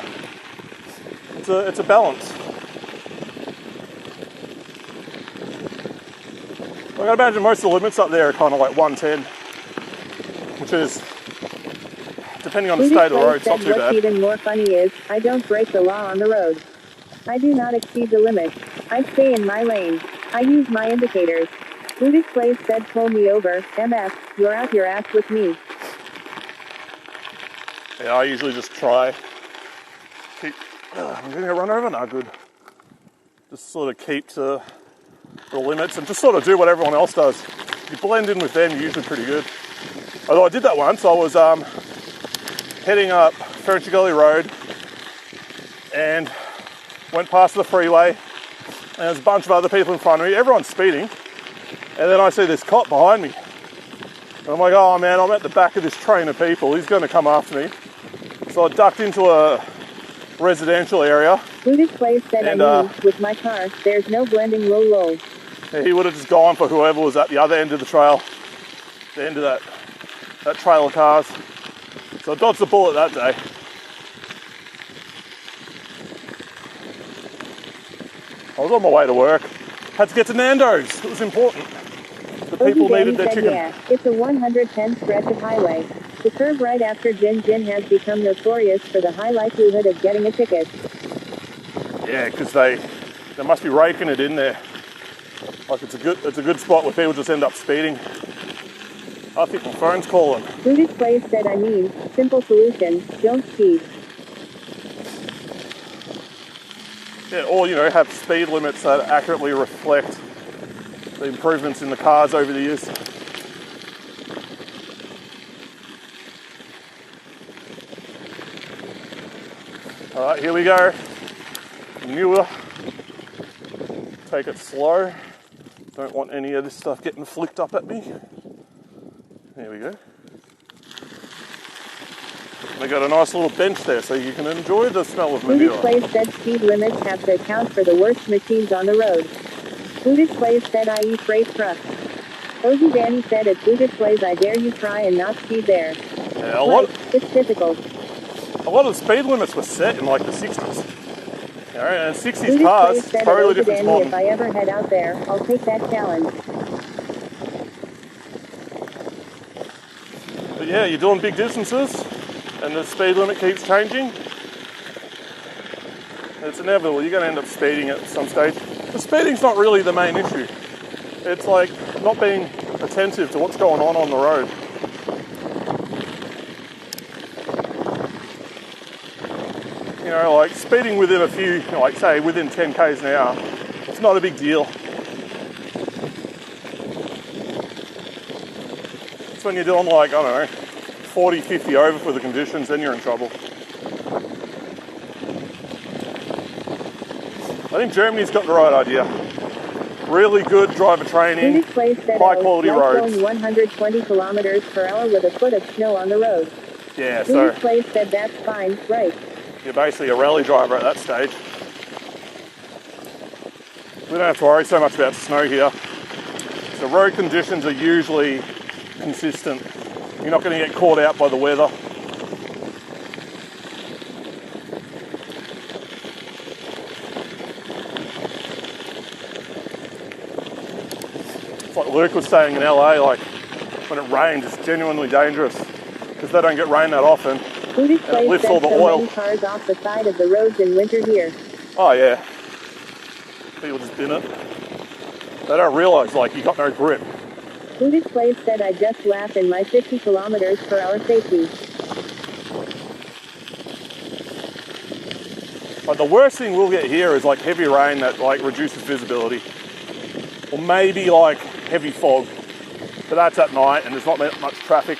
It's a balance. Like, I imagine most of the limits up there are kind of like 110, which is, depending on the state of the road, it's not too bad. What's even more funny is, I don't break the law on the road. I do not exceed the limit. I stay in my lane. I use my indicators. Buddhist players said pull me over, MF, you're out your ass with me. Yeah, I usually just try. I'm going to run over? No, good. Just sort of keep to the limits and just sort of do what everyone else does. You blend in with them, you're usually pretty good. Although I did that once, I was heading up Ferentry Gully Road and went past the freeway, and there's a bunch of other people in front of me, everyone's speeding, and then I see this cop behind me. And I'm like, oh man, I'm at the back of this train of people, he's going to come after me. So I ducked into a residential area. Buddhist players said and, with my car, there's no blending, lol. Yeah, he would have just gone for whoever was at the other end of the trail, the end of that trail of cars. So I dodged the bullet that day. I was on my way to work. Had to get to Nando's. It was important. The people needed their chicken. Yeah, it's a 110 stretch of highway. The curve right after Jin Jin has become notorious for the high likelihood of getting a ticket. Yeah, because they must be raking it in there. Like it's a good spot where people just end up speeding. I think my phone's calling. Buddhist players said simple solution, don't speed. Yeah, or have speed limits that accurately reflect the improvements in the cars over the years. All right, here we go. Newer. Take it slow. Don't want any of this stuff getting flicked up at me. There we go. They got a nice little bench there so you can enjoy the smell of Blue manure. displays said speed limits have to account for the worst machines on the road. Blue displays said i.e. freight trucks. Ozzy Danny said at Blue displays I dare you try and not speed there. Yeah, It's difficult. a lot of the speed limits were set in like the 60s. You know, and 60s Blue cars, displays said totally at Ozzy different to Danny modern. if I ever head out there, I'll take that challenge. But yeah, you're doing big distances and the speed limit keeps changing. It's inevitable, you're going to end up speeding at some stage. The speeding's not really the main issue. It's like not being attentive to what's going on the road. You know, like speeding within a few, like say within 10 k's an hour, it's not a big deal. It's when you're doing like, I don't know, 40, 50 over for the conditions, then you're in trouble. I think Germany's got the right idea. Really good driver training, Blue displays said high quality roads. going 120 kilometers per hour with a foot of snow on the road. Yeah, Blue so displays said that's fine, right? you're basically a rally driver at that stage. We don't have to worry so much about snow here. So road conditions are usually consistent. You're not going to get caught out by the weather. It's like Luke was saying in LA, like when it rains, it's genuinely dangerous because they don't get rain that often. Blue displays lifts said all the so oil. many cars off the side of the roads in winter here. Oh yeah, people just bin it. They don't realise like you got no grip. Blue displays said I just laugh in my 50 kilometers per hour safety. But the worst thing we'll get here is like heavy rain that like reduces visibility, or maybe like heavy fog. But that's at night and there's not much traffic.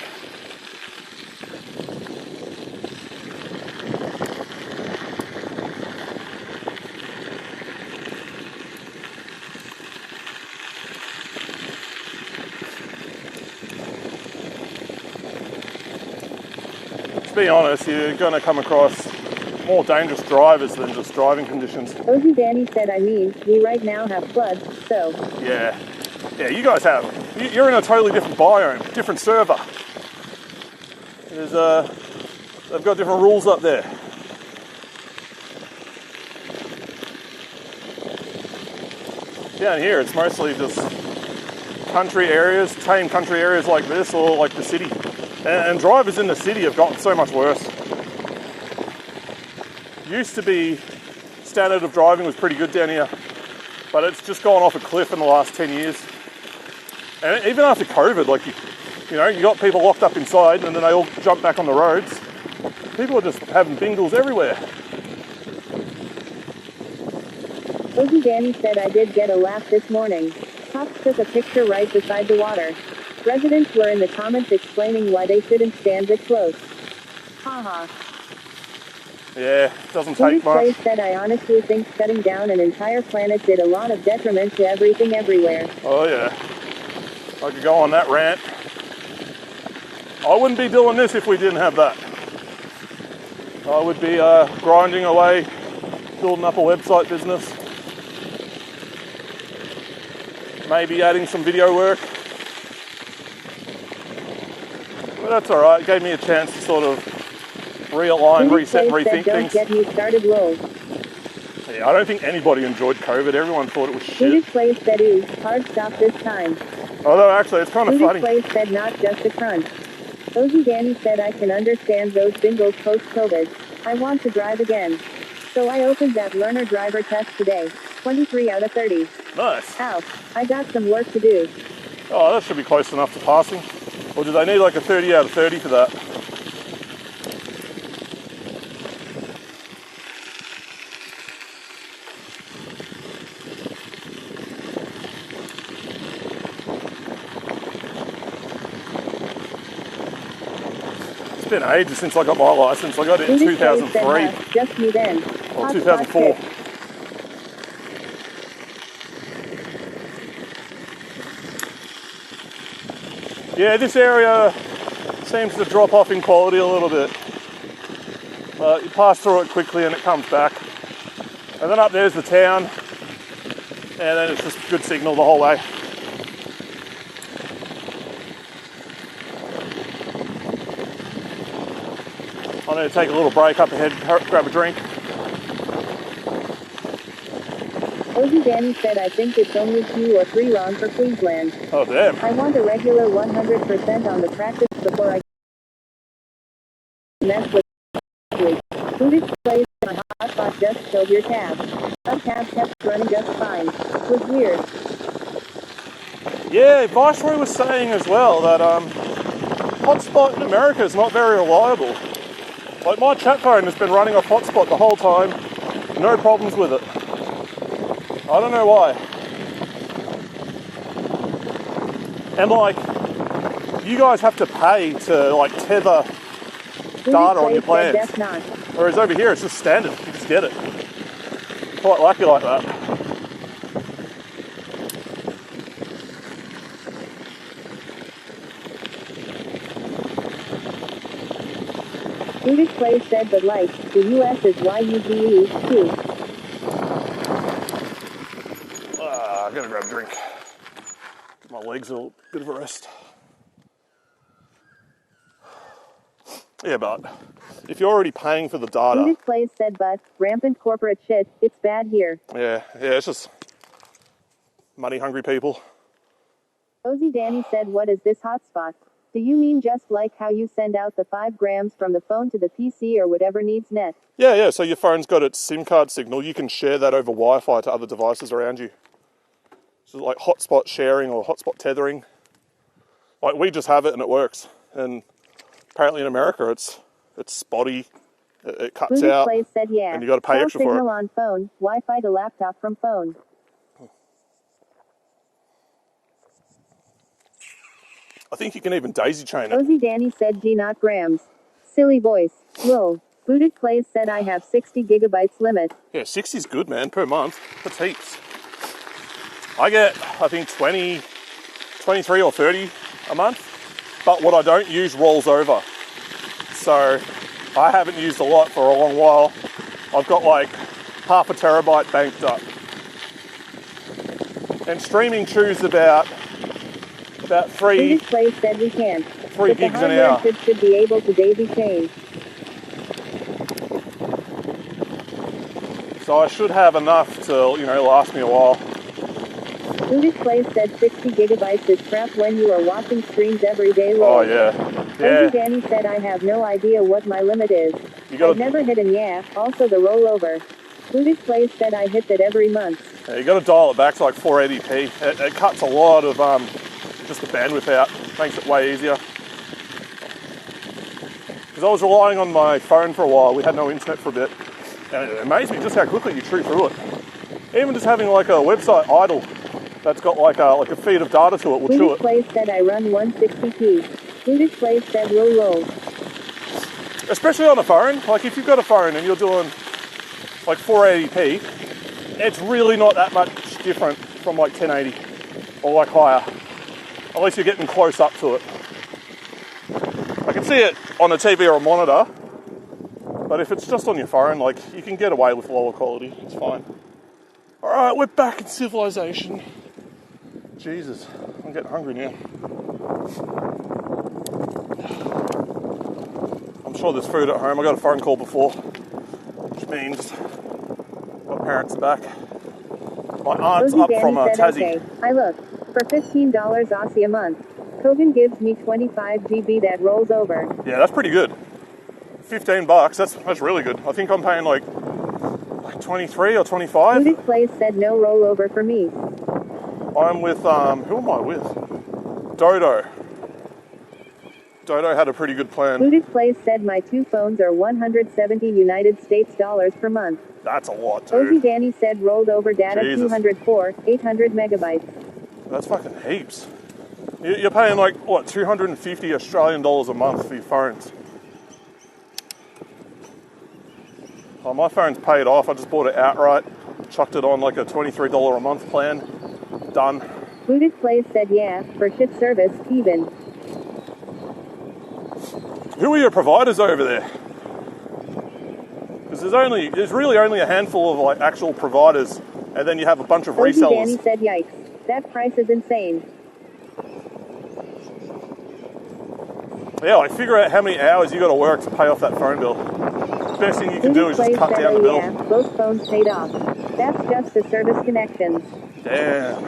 To be honest, you're going to come across more dangerous drivers than just driving conditions. Ozzy Danny said we right now have floods, so. Yeah, you guys have. You're in a totally different biome, different server. They've got different rules up there. Down here, it's mostly just country areas, tame country areas like this, or like the city. And drivers in the city have gotten so much worse. Used to be, standard of driving was pretty good down here, but it's just gone off a cliff in the last 10 years. And even after COVID, like you know, you got people locked up inside and then they all jump back on the roads. People are just having bingles everywhere. Ozzy Danny said I did get a laugh this morning. Cops took a picture right beside the water. Residents were in the comments explaining why they shouldn't stand this close. Haha. Yeah, it doesn't Blue take much. displays said I honestly think shutting down an entire planet did a lot of detriment to everything everywhere. Oh yeah, I could go on that rant. I wouldn't be doing this if we didn't have that. I would be grinding away, building up a website business. Maybe adding some video work. But that's alright, it gave me a chance to sort of realign, Blue reset, and displays said rethink don't things. get me started lol. Yeah, I don't think anybody enjoyed COVID. Everyone thought it was Blue shit. displays said ooh, hard stop this time. Although actually, it's kind of Blue funny. displays said not just a crunch. Ozzy Danny said I can understand those bingles post-COVID. I want to drive again. So I opened that learner driver test today. 23 out of 30. Nice. Ow, I got some work to do. Oh, that should be close enough to passing. Or do they need like a 30 out of 30 for that? It's been ages since I got my license. I got it in Blue displays said, 2003 huh, just me then. or Hot 2004. spot tip. Yeah, this area seems to drop off in quality a little bit. But you pass through it quickly and it comes back. And then up there's the town. And then it's just good signal the whole way. I'm going to take a little break up ahead, grab a drink. Ozzy Danny said I think it's only 2 or 3 wrong for Queensland. Oh damn. I want a regular 100% on the practice before I mess with it. Booted plays my hotspot just filled your tab. My tab kept running just fine. Was weird. Yeah, Viceroy was saying as well that hotspot in America is not very reliable. Like my chat phone has been running off hotspot the whole time, no problems with it. I don't know why. And like, you guys have to pay to like tether data on your plans. Whereas over here it's just standard, you just get it. Quite lucky like that. Booted Play said but like, the US is YUGE too. I'm gonna grab a drink. Give my legs a bit of a rest. Yeah, but if you're already paying for the data... Booted Play said but, rampant corporate shit, it's bad here. Yeah, it's just money hungry people. Ozzy Danny said what is this hotspot? Do you mean just like how you send out the 5 grams from the phone to the PC or whatever needs net? Yeah, so your phone's got its SIM card signal, you can share that over Wi-Fi to other devices around you. So like hotspot sharing or hotspot tethering. Like we just have it and it works. And apparently in America it's spotty, it cuts Booted out, Play said yeah. and you got to pay extra for it. Signal on phone, Wi-Fi to laptop from phone. I think you can even daisy chain it. Ozzy Danny said G not grams. Silly voice. Lol. Booted Plays said I have 60 gigabytes limit. Yeah, 60's good, man, per month. That's heaps. I get, I think, 20, 23 or 30 a month. But what I don't use rolls over. So I haven't used a lot for a long while. I've got like half a terabyte banked up. And streaming chews about 3 Booted Plays said we can't. 3 gigs an hour. Should be able to daisy chain. So I should have enough to, last me a while. Booted Plays said 60 gigabytes is crap when you are watching streams every day. Oh yeah. Ozzy Danny said I have no idea what my limit is. I've never hit an yeah, also the rollover. Booted Plays said I hit that every month. Yeah, you got to dial it back to like 480p. It cuts a lot of just the bandwidth out. Makes it way easier. Because I was relying on my phone for a while. We had no internet for a bit. And it amazed me just how quickly you chew through it. Even just having like a website idle that's got like a feed of data to it will chew Booted it. Plays said I run 160p. Booted Plays said roll. Especially on a phone. Like if you've got a phone and you're doing like 480p, it's really not that much different from like 1080 or like higher. At least you're getting close up to it. I can see it on a TV or a monitor, but if it's just on your phone, like you can get away with lower quality. It's fine. All right, we're back in civilization. Jesus, I'm getting hungry now. I'm sure there's food at home. I got a phone call before, which means my parents are back. My aunt's up from Tassie. Okay. I look for $15 Aussie a month. Kogan gives me 25 GB that rolls over. Yeah, that's pretty good. $15. That's really good. I think I'm paying like 23 or 25. Booted Plays said no rollover for me. I'm with who am I with? Dodo. Dodo had a pretty good plan. Booted Plays said my 2 phones are 170 United States dollars per month. That's a lot, dude. Ozzy Danny said rolled over data Jesus. 204, 800 megabytes. That's fucking heaps. You're paying like, what, 250 Australian dollars a month for your phones. Oh, my phone's paid off. I just bought it outright. Chucked it on like a $23 a month plan. Done. Booted Plays said yeah, for shit service, even. Who are your providers over there? there's really only a handful of like actual providers, and then you have a bunch of Cozy resellers. Danny said, "Yikes, that price is insane." Yeah, like figure out how many hours you got to work to pay off that phone bill. Best thing you can do is just cut down the bill. Yeah, both phones paid off. That's just the service connections. Damn.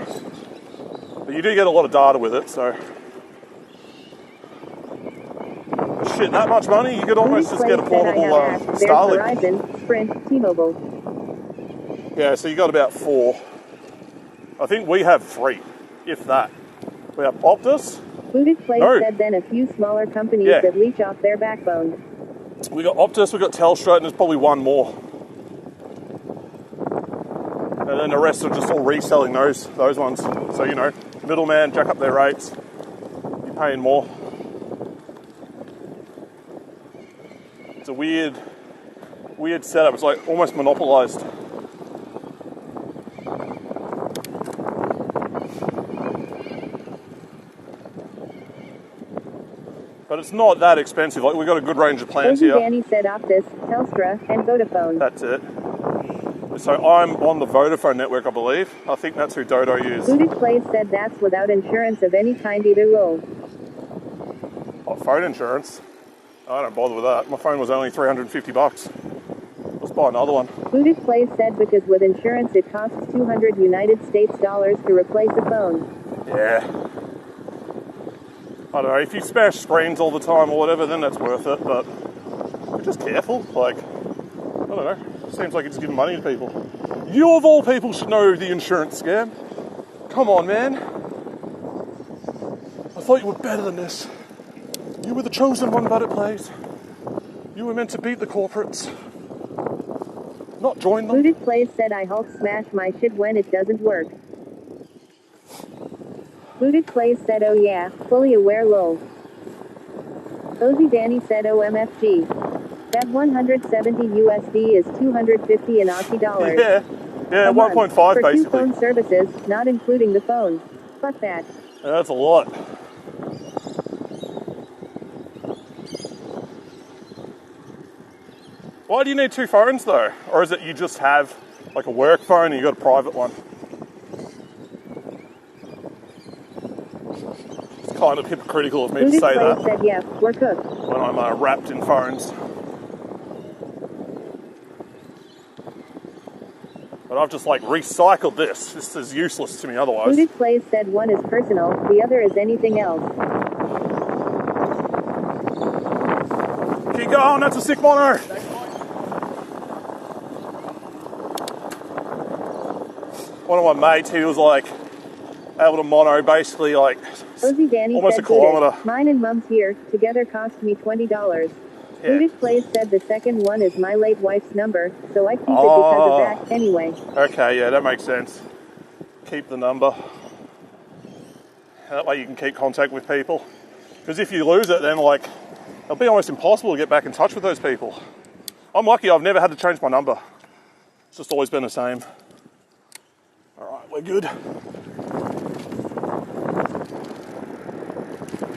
But you do get a lot of data with it, so. Shit, that much money, you could almost just get a portable Starlink. Verizon, Sprint, T-Mobile. Yeah, so you got about 4. I think we have 3, if that. We have Optus. Booted Place said then a few smaller companies that leech off their backbone. We got Optus, we got Telstra, and there's probably one more. And then the rest are just all reselling those ones. So, you know, middleman, jack up their rates. You're paying more. It's a weird setup. It's like almost monopolized. But it's not that expensive. Like, we've got a good range of plans here. Danny said Optus, Telstra, and Vodafone. That's it. So I'm on the Vodafone network, I believe. I think that's who Dodo uses. Booted Place said that's without insurance of any kind either. Lol. Oh, phone insurance? I don't bother with that. My phone was only $350. Let's buy another one. Booted Place said because with insurance it costs $200 United States to replace a phone. Yeah. I don't know, if you smash screens all the time or whatever, then that's worth it, but be just careful. Like, I don't know. Seems like it's giving money to people. You, of all people, should know the insurance scam. Come on, man. I thought you were better than this. You were the chosen one, but it plays. You were meant to beat the corporates, not join them. Booted Place said I Hulk smash my shit when it doesn't work. Booted Place said oh yeah, fully aware lol. Cozy Danny said OMFG. That 170 USD is 250 in Aussie dollars. Yeah, 1.5 basically. For 2 phone services, not including the phone. Fuck that. Yeah, that's a lot. Why do you need 2 phones though? Or is it you just have like a work phone and you got a private one? It's kind of hypocritical of me to say that. Said, yeah, we're cooked. When I'm wrapped in phones. But I've just like recycled this. This is useless to me otherwise. Booted Place said one is personal, the other is anything else. Keep going, that's a sick mono. One of my mates, he was like able to mono basically like almost a kilometre. Mine and Mum's here, together cost me $20. Yeah. Booted Place said the second one is my late wife's number, so I keep it because of that anyway. Okay, yeah, that makes sense. Keep the number. That way you can keep contact with people. Because if you lose it, then like it'll be almost impossible to get back in touch with those people. I'm lucky I've never had to change my number. It's just always been the same. Alright, we're good.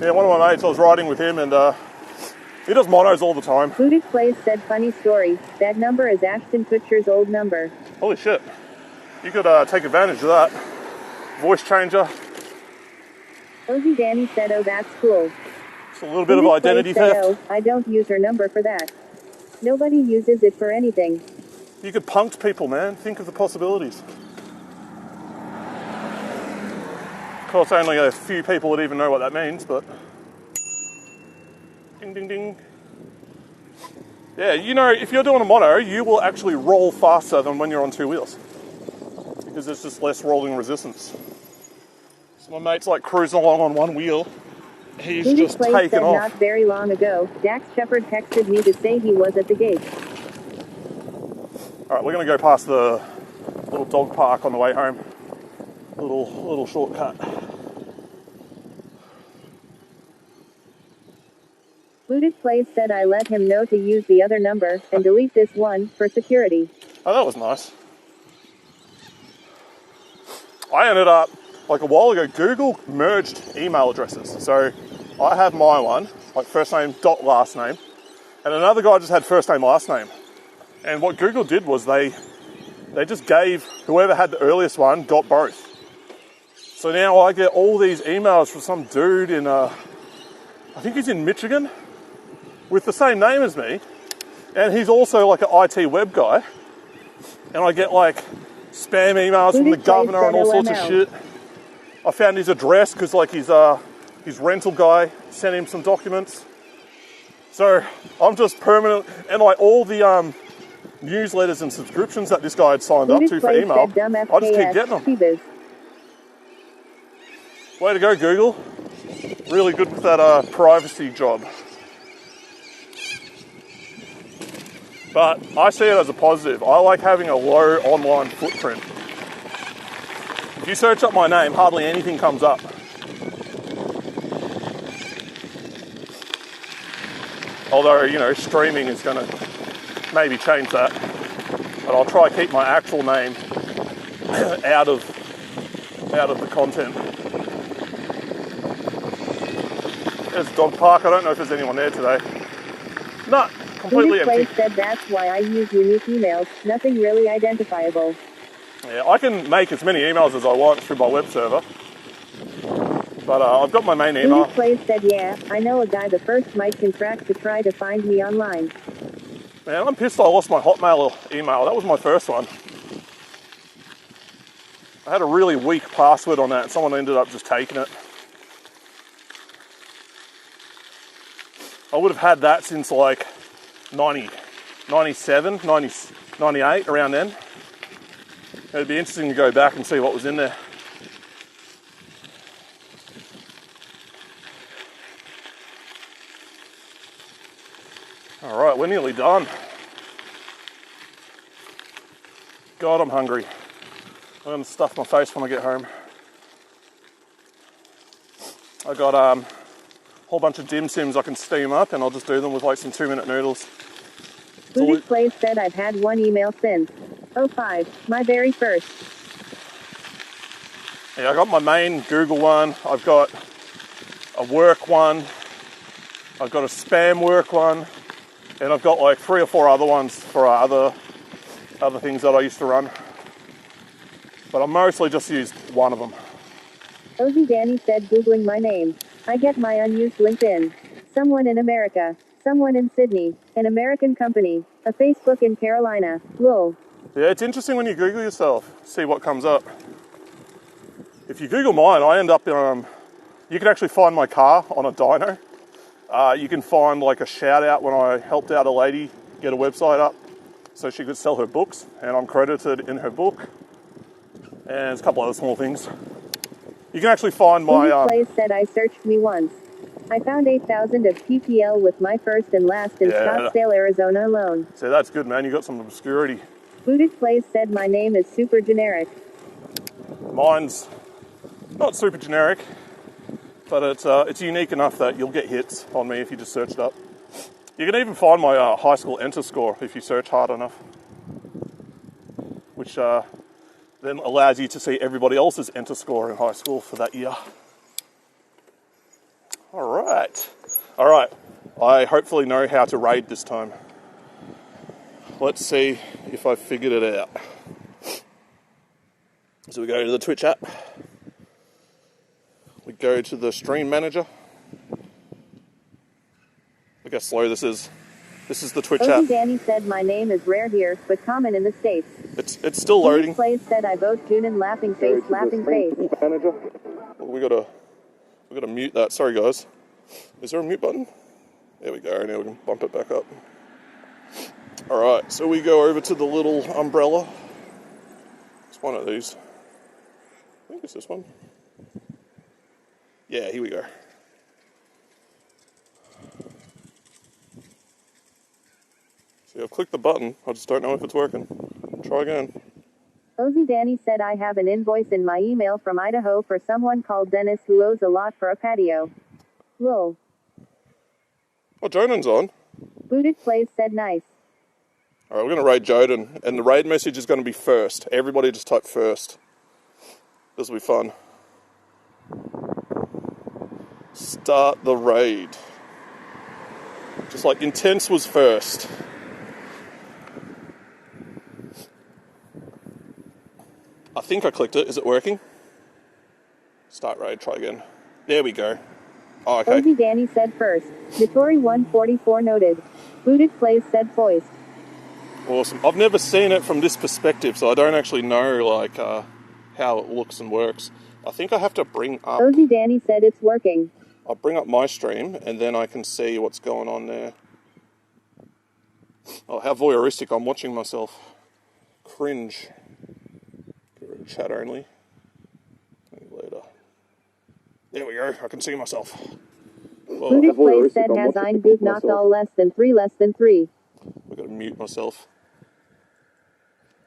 Yeah, one of my mates, I was riding with him and he does monos all the time. Booted Place said funny story. That number is Ashton Kutcher's old number. Holy shit. You could take advantage of that. Voice changer. Cozy Danny said, oh, that's cool. It's a little bit of identity theft. Oh, I don't use her number for that. Nobody uses it for anything. You could punct people, man. Think of the possibilities. Of course, only a few people would even know what that means, but... Ding, ding, ding. Yeah, you know, if you're doing a mono, you will actually roll faster than when you're on 2 wheels. Because there's just less rolling resistance. So my mate's like cruising along on 1 wheel. He's just taken off. Not very long ago, Dax Shepard texted me to say he was at the gate. Alright, we're going to go past the little dog park on the way home. Little shortcut. Booted Place said I let him know to use the other number and delete this one for security. Oh, that was nice. I ended up, like a while ago, Google merged email addresses. So I have my one, like first name dot last name, and another guy just had first name last name. And what Google did was they just gave whoever had the earliest one got both. So now I get all these emails from some dude in, I think he's in Michigan, with the same name as me. And he's also like an IT web guy. And I get like spam emails from the governor and all sorts of shit. I found his address because like his rental guy sent him some documents. So I'm just permanent, and like all the newsletters and subscriptions that this guy had signed up to for email, I just keep getting them. Way to go, Google. Really good with that privacy job. But I see it as a positive. I like having a low online footprint. If you search up my name, hardly anything comes up. Although, you know, streaming is going to maybe change that. But I'll try to keep my actual name out of the content. There's a dog park. I don't know if there's anyone there today. No, completely empty. Place said that's why I use unique emails. Nothing really identifiable. Yeah, I can make as many emails as I want through my web server. But I've got my main email. Place said, yeah, I know a guy the first might contract to try to find me online. Man, I'm pissed I lost my Hotmail email. That was my first one. I had a really weak password on that. Someone ended up just taking it. I would have had that since like 97, 98, around then. It'd be interesting to go back and see what was in there. All right, we're nearly done. God, I'm hungry. I'm going to stuff my face when I get home. I got a whole bunch of dim sims I can steam up, and I'll just do them with like some 2-minute noodles. Buddhist Place said I've had one email since 05, my very first. Yeah, I got my main Google one. I've got a work one. I've got a spam work one. And I've got like 3 or 4 other ones for other things that I used to run. But I mostly just used one of them. Ozzy Danny said Googling my name. I get my unused LinkedIn. Someone in America. Someone in Sydney. An American company. A Facebook in Carolina. Lol. Yeah, it's interesting when you Google yourself, see what comes up. If you Google mine, I end up in, you can actually find my car on a dyno. You can find like a shout out when I helped out a lady get a website up so she could sell her books, and I'm credited in her book. And there's a couple other small things. You can actually find my... Place said I searched me once. I found 8,000 of PPL with my first and last in Scottsdale, Arizona alone. So that's good, man. You got some obscurity. Booted Place said my name is super generic. Mine's not super generic, but it's unique enough that you'll get hits on me if you just search it up. You can even find my high school enter score if you search hard enough, which then allows you to see everybody else's enter score in high school for that year. All right. I hopefully know how to raid this time. Let's see if I figured it out. So we go to the Twitch app. We go to the stream manager. Look how slow this is. This is the Twitch app. Danny said my name is rare here, but common in the States. It's still loading. Place said I vote Junin laughing face, laughing face. Manager. Well, we gotta mute that. Sorry guys. Is there a mute button? There we go. Now we can bump it back up. All right. So we go over to the little umbrella. It's one of these. I think it's this one. Yeah, here we go. See, I've clicked the button. I just don't know if it's working. Try again. Ozzy Danny said I have an invoice in my email from Idaho for someone called Dennis who owes a lot for a patio. Lol. Oh, Jonan's on. Booted Place said nice. All right, we're going to raid Joden, and the raid message is going to be first. Everybody just type first. This will be fun. Start the raid. Just like Intense was first. I think I clicked it. Is it working? Start raid, try again. There we go. Oh, okay. Ozzy Danny said first. Notori 144 noted. Booted plays said voiced. Awesome. I've never seen it from this perspective, so I don't actually know like how it looks and works. I think I have to bring up... Ozzy Danny said it's working. I'll bring up my stream, and then I can see what's going on there. Oh, how voyeuristic. I'm watching myself. Cringe. Get rid of chat only. Maybe later. There we go. I can see myself. Well, Booted plays said has ein gut not all less than 3 less than 3. I've got to mute myself.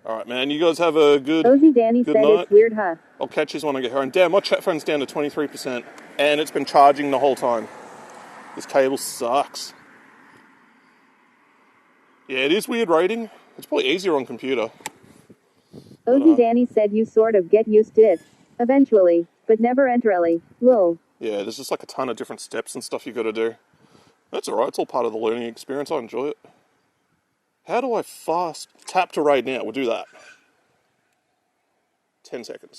Alright, man. You guys have a good Ozzy Danny good said night. it's weird, huh? I'll catch you when I get home. Damn, my chat phone's down to 23%. And it's been charging the whole time. This cable sucks. Yeah, it is weird rating. It's probably easier on computer. Ozzy Danny said you sort of get used to it. Eventually. But never entirely. Lol. Yeah, there's just like a ton of different steps and stuff you got to do. That's alright. It's all part of the learning experience. I enjoy it. How do I fast tap to raid now? We'll do that. 10 seconds.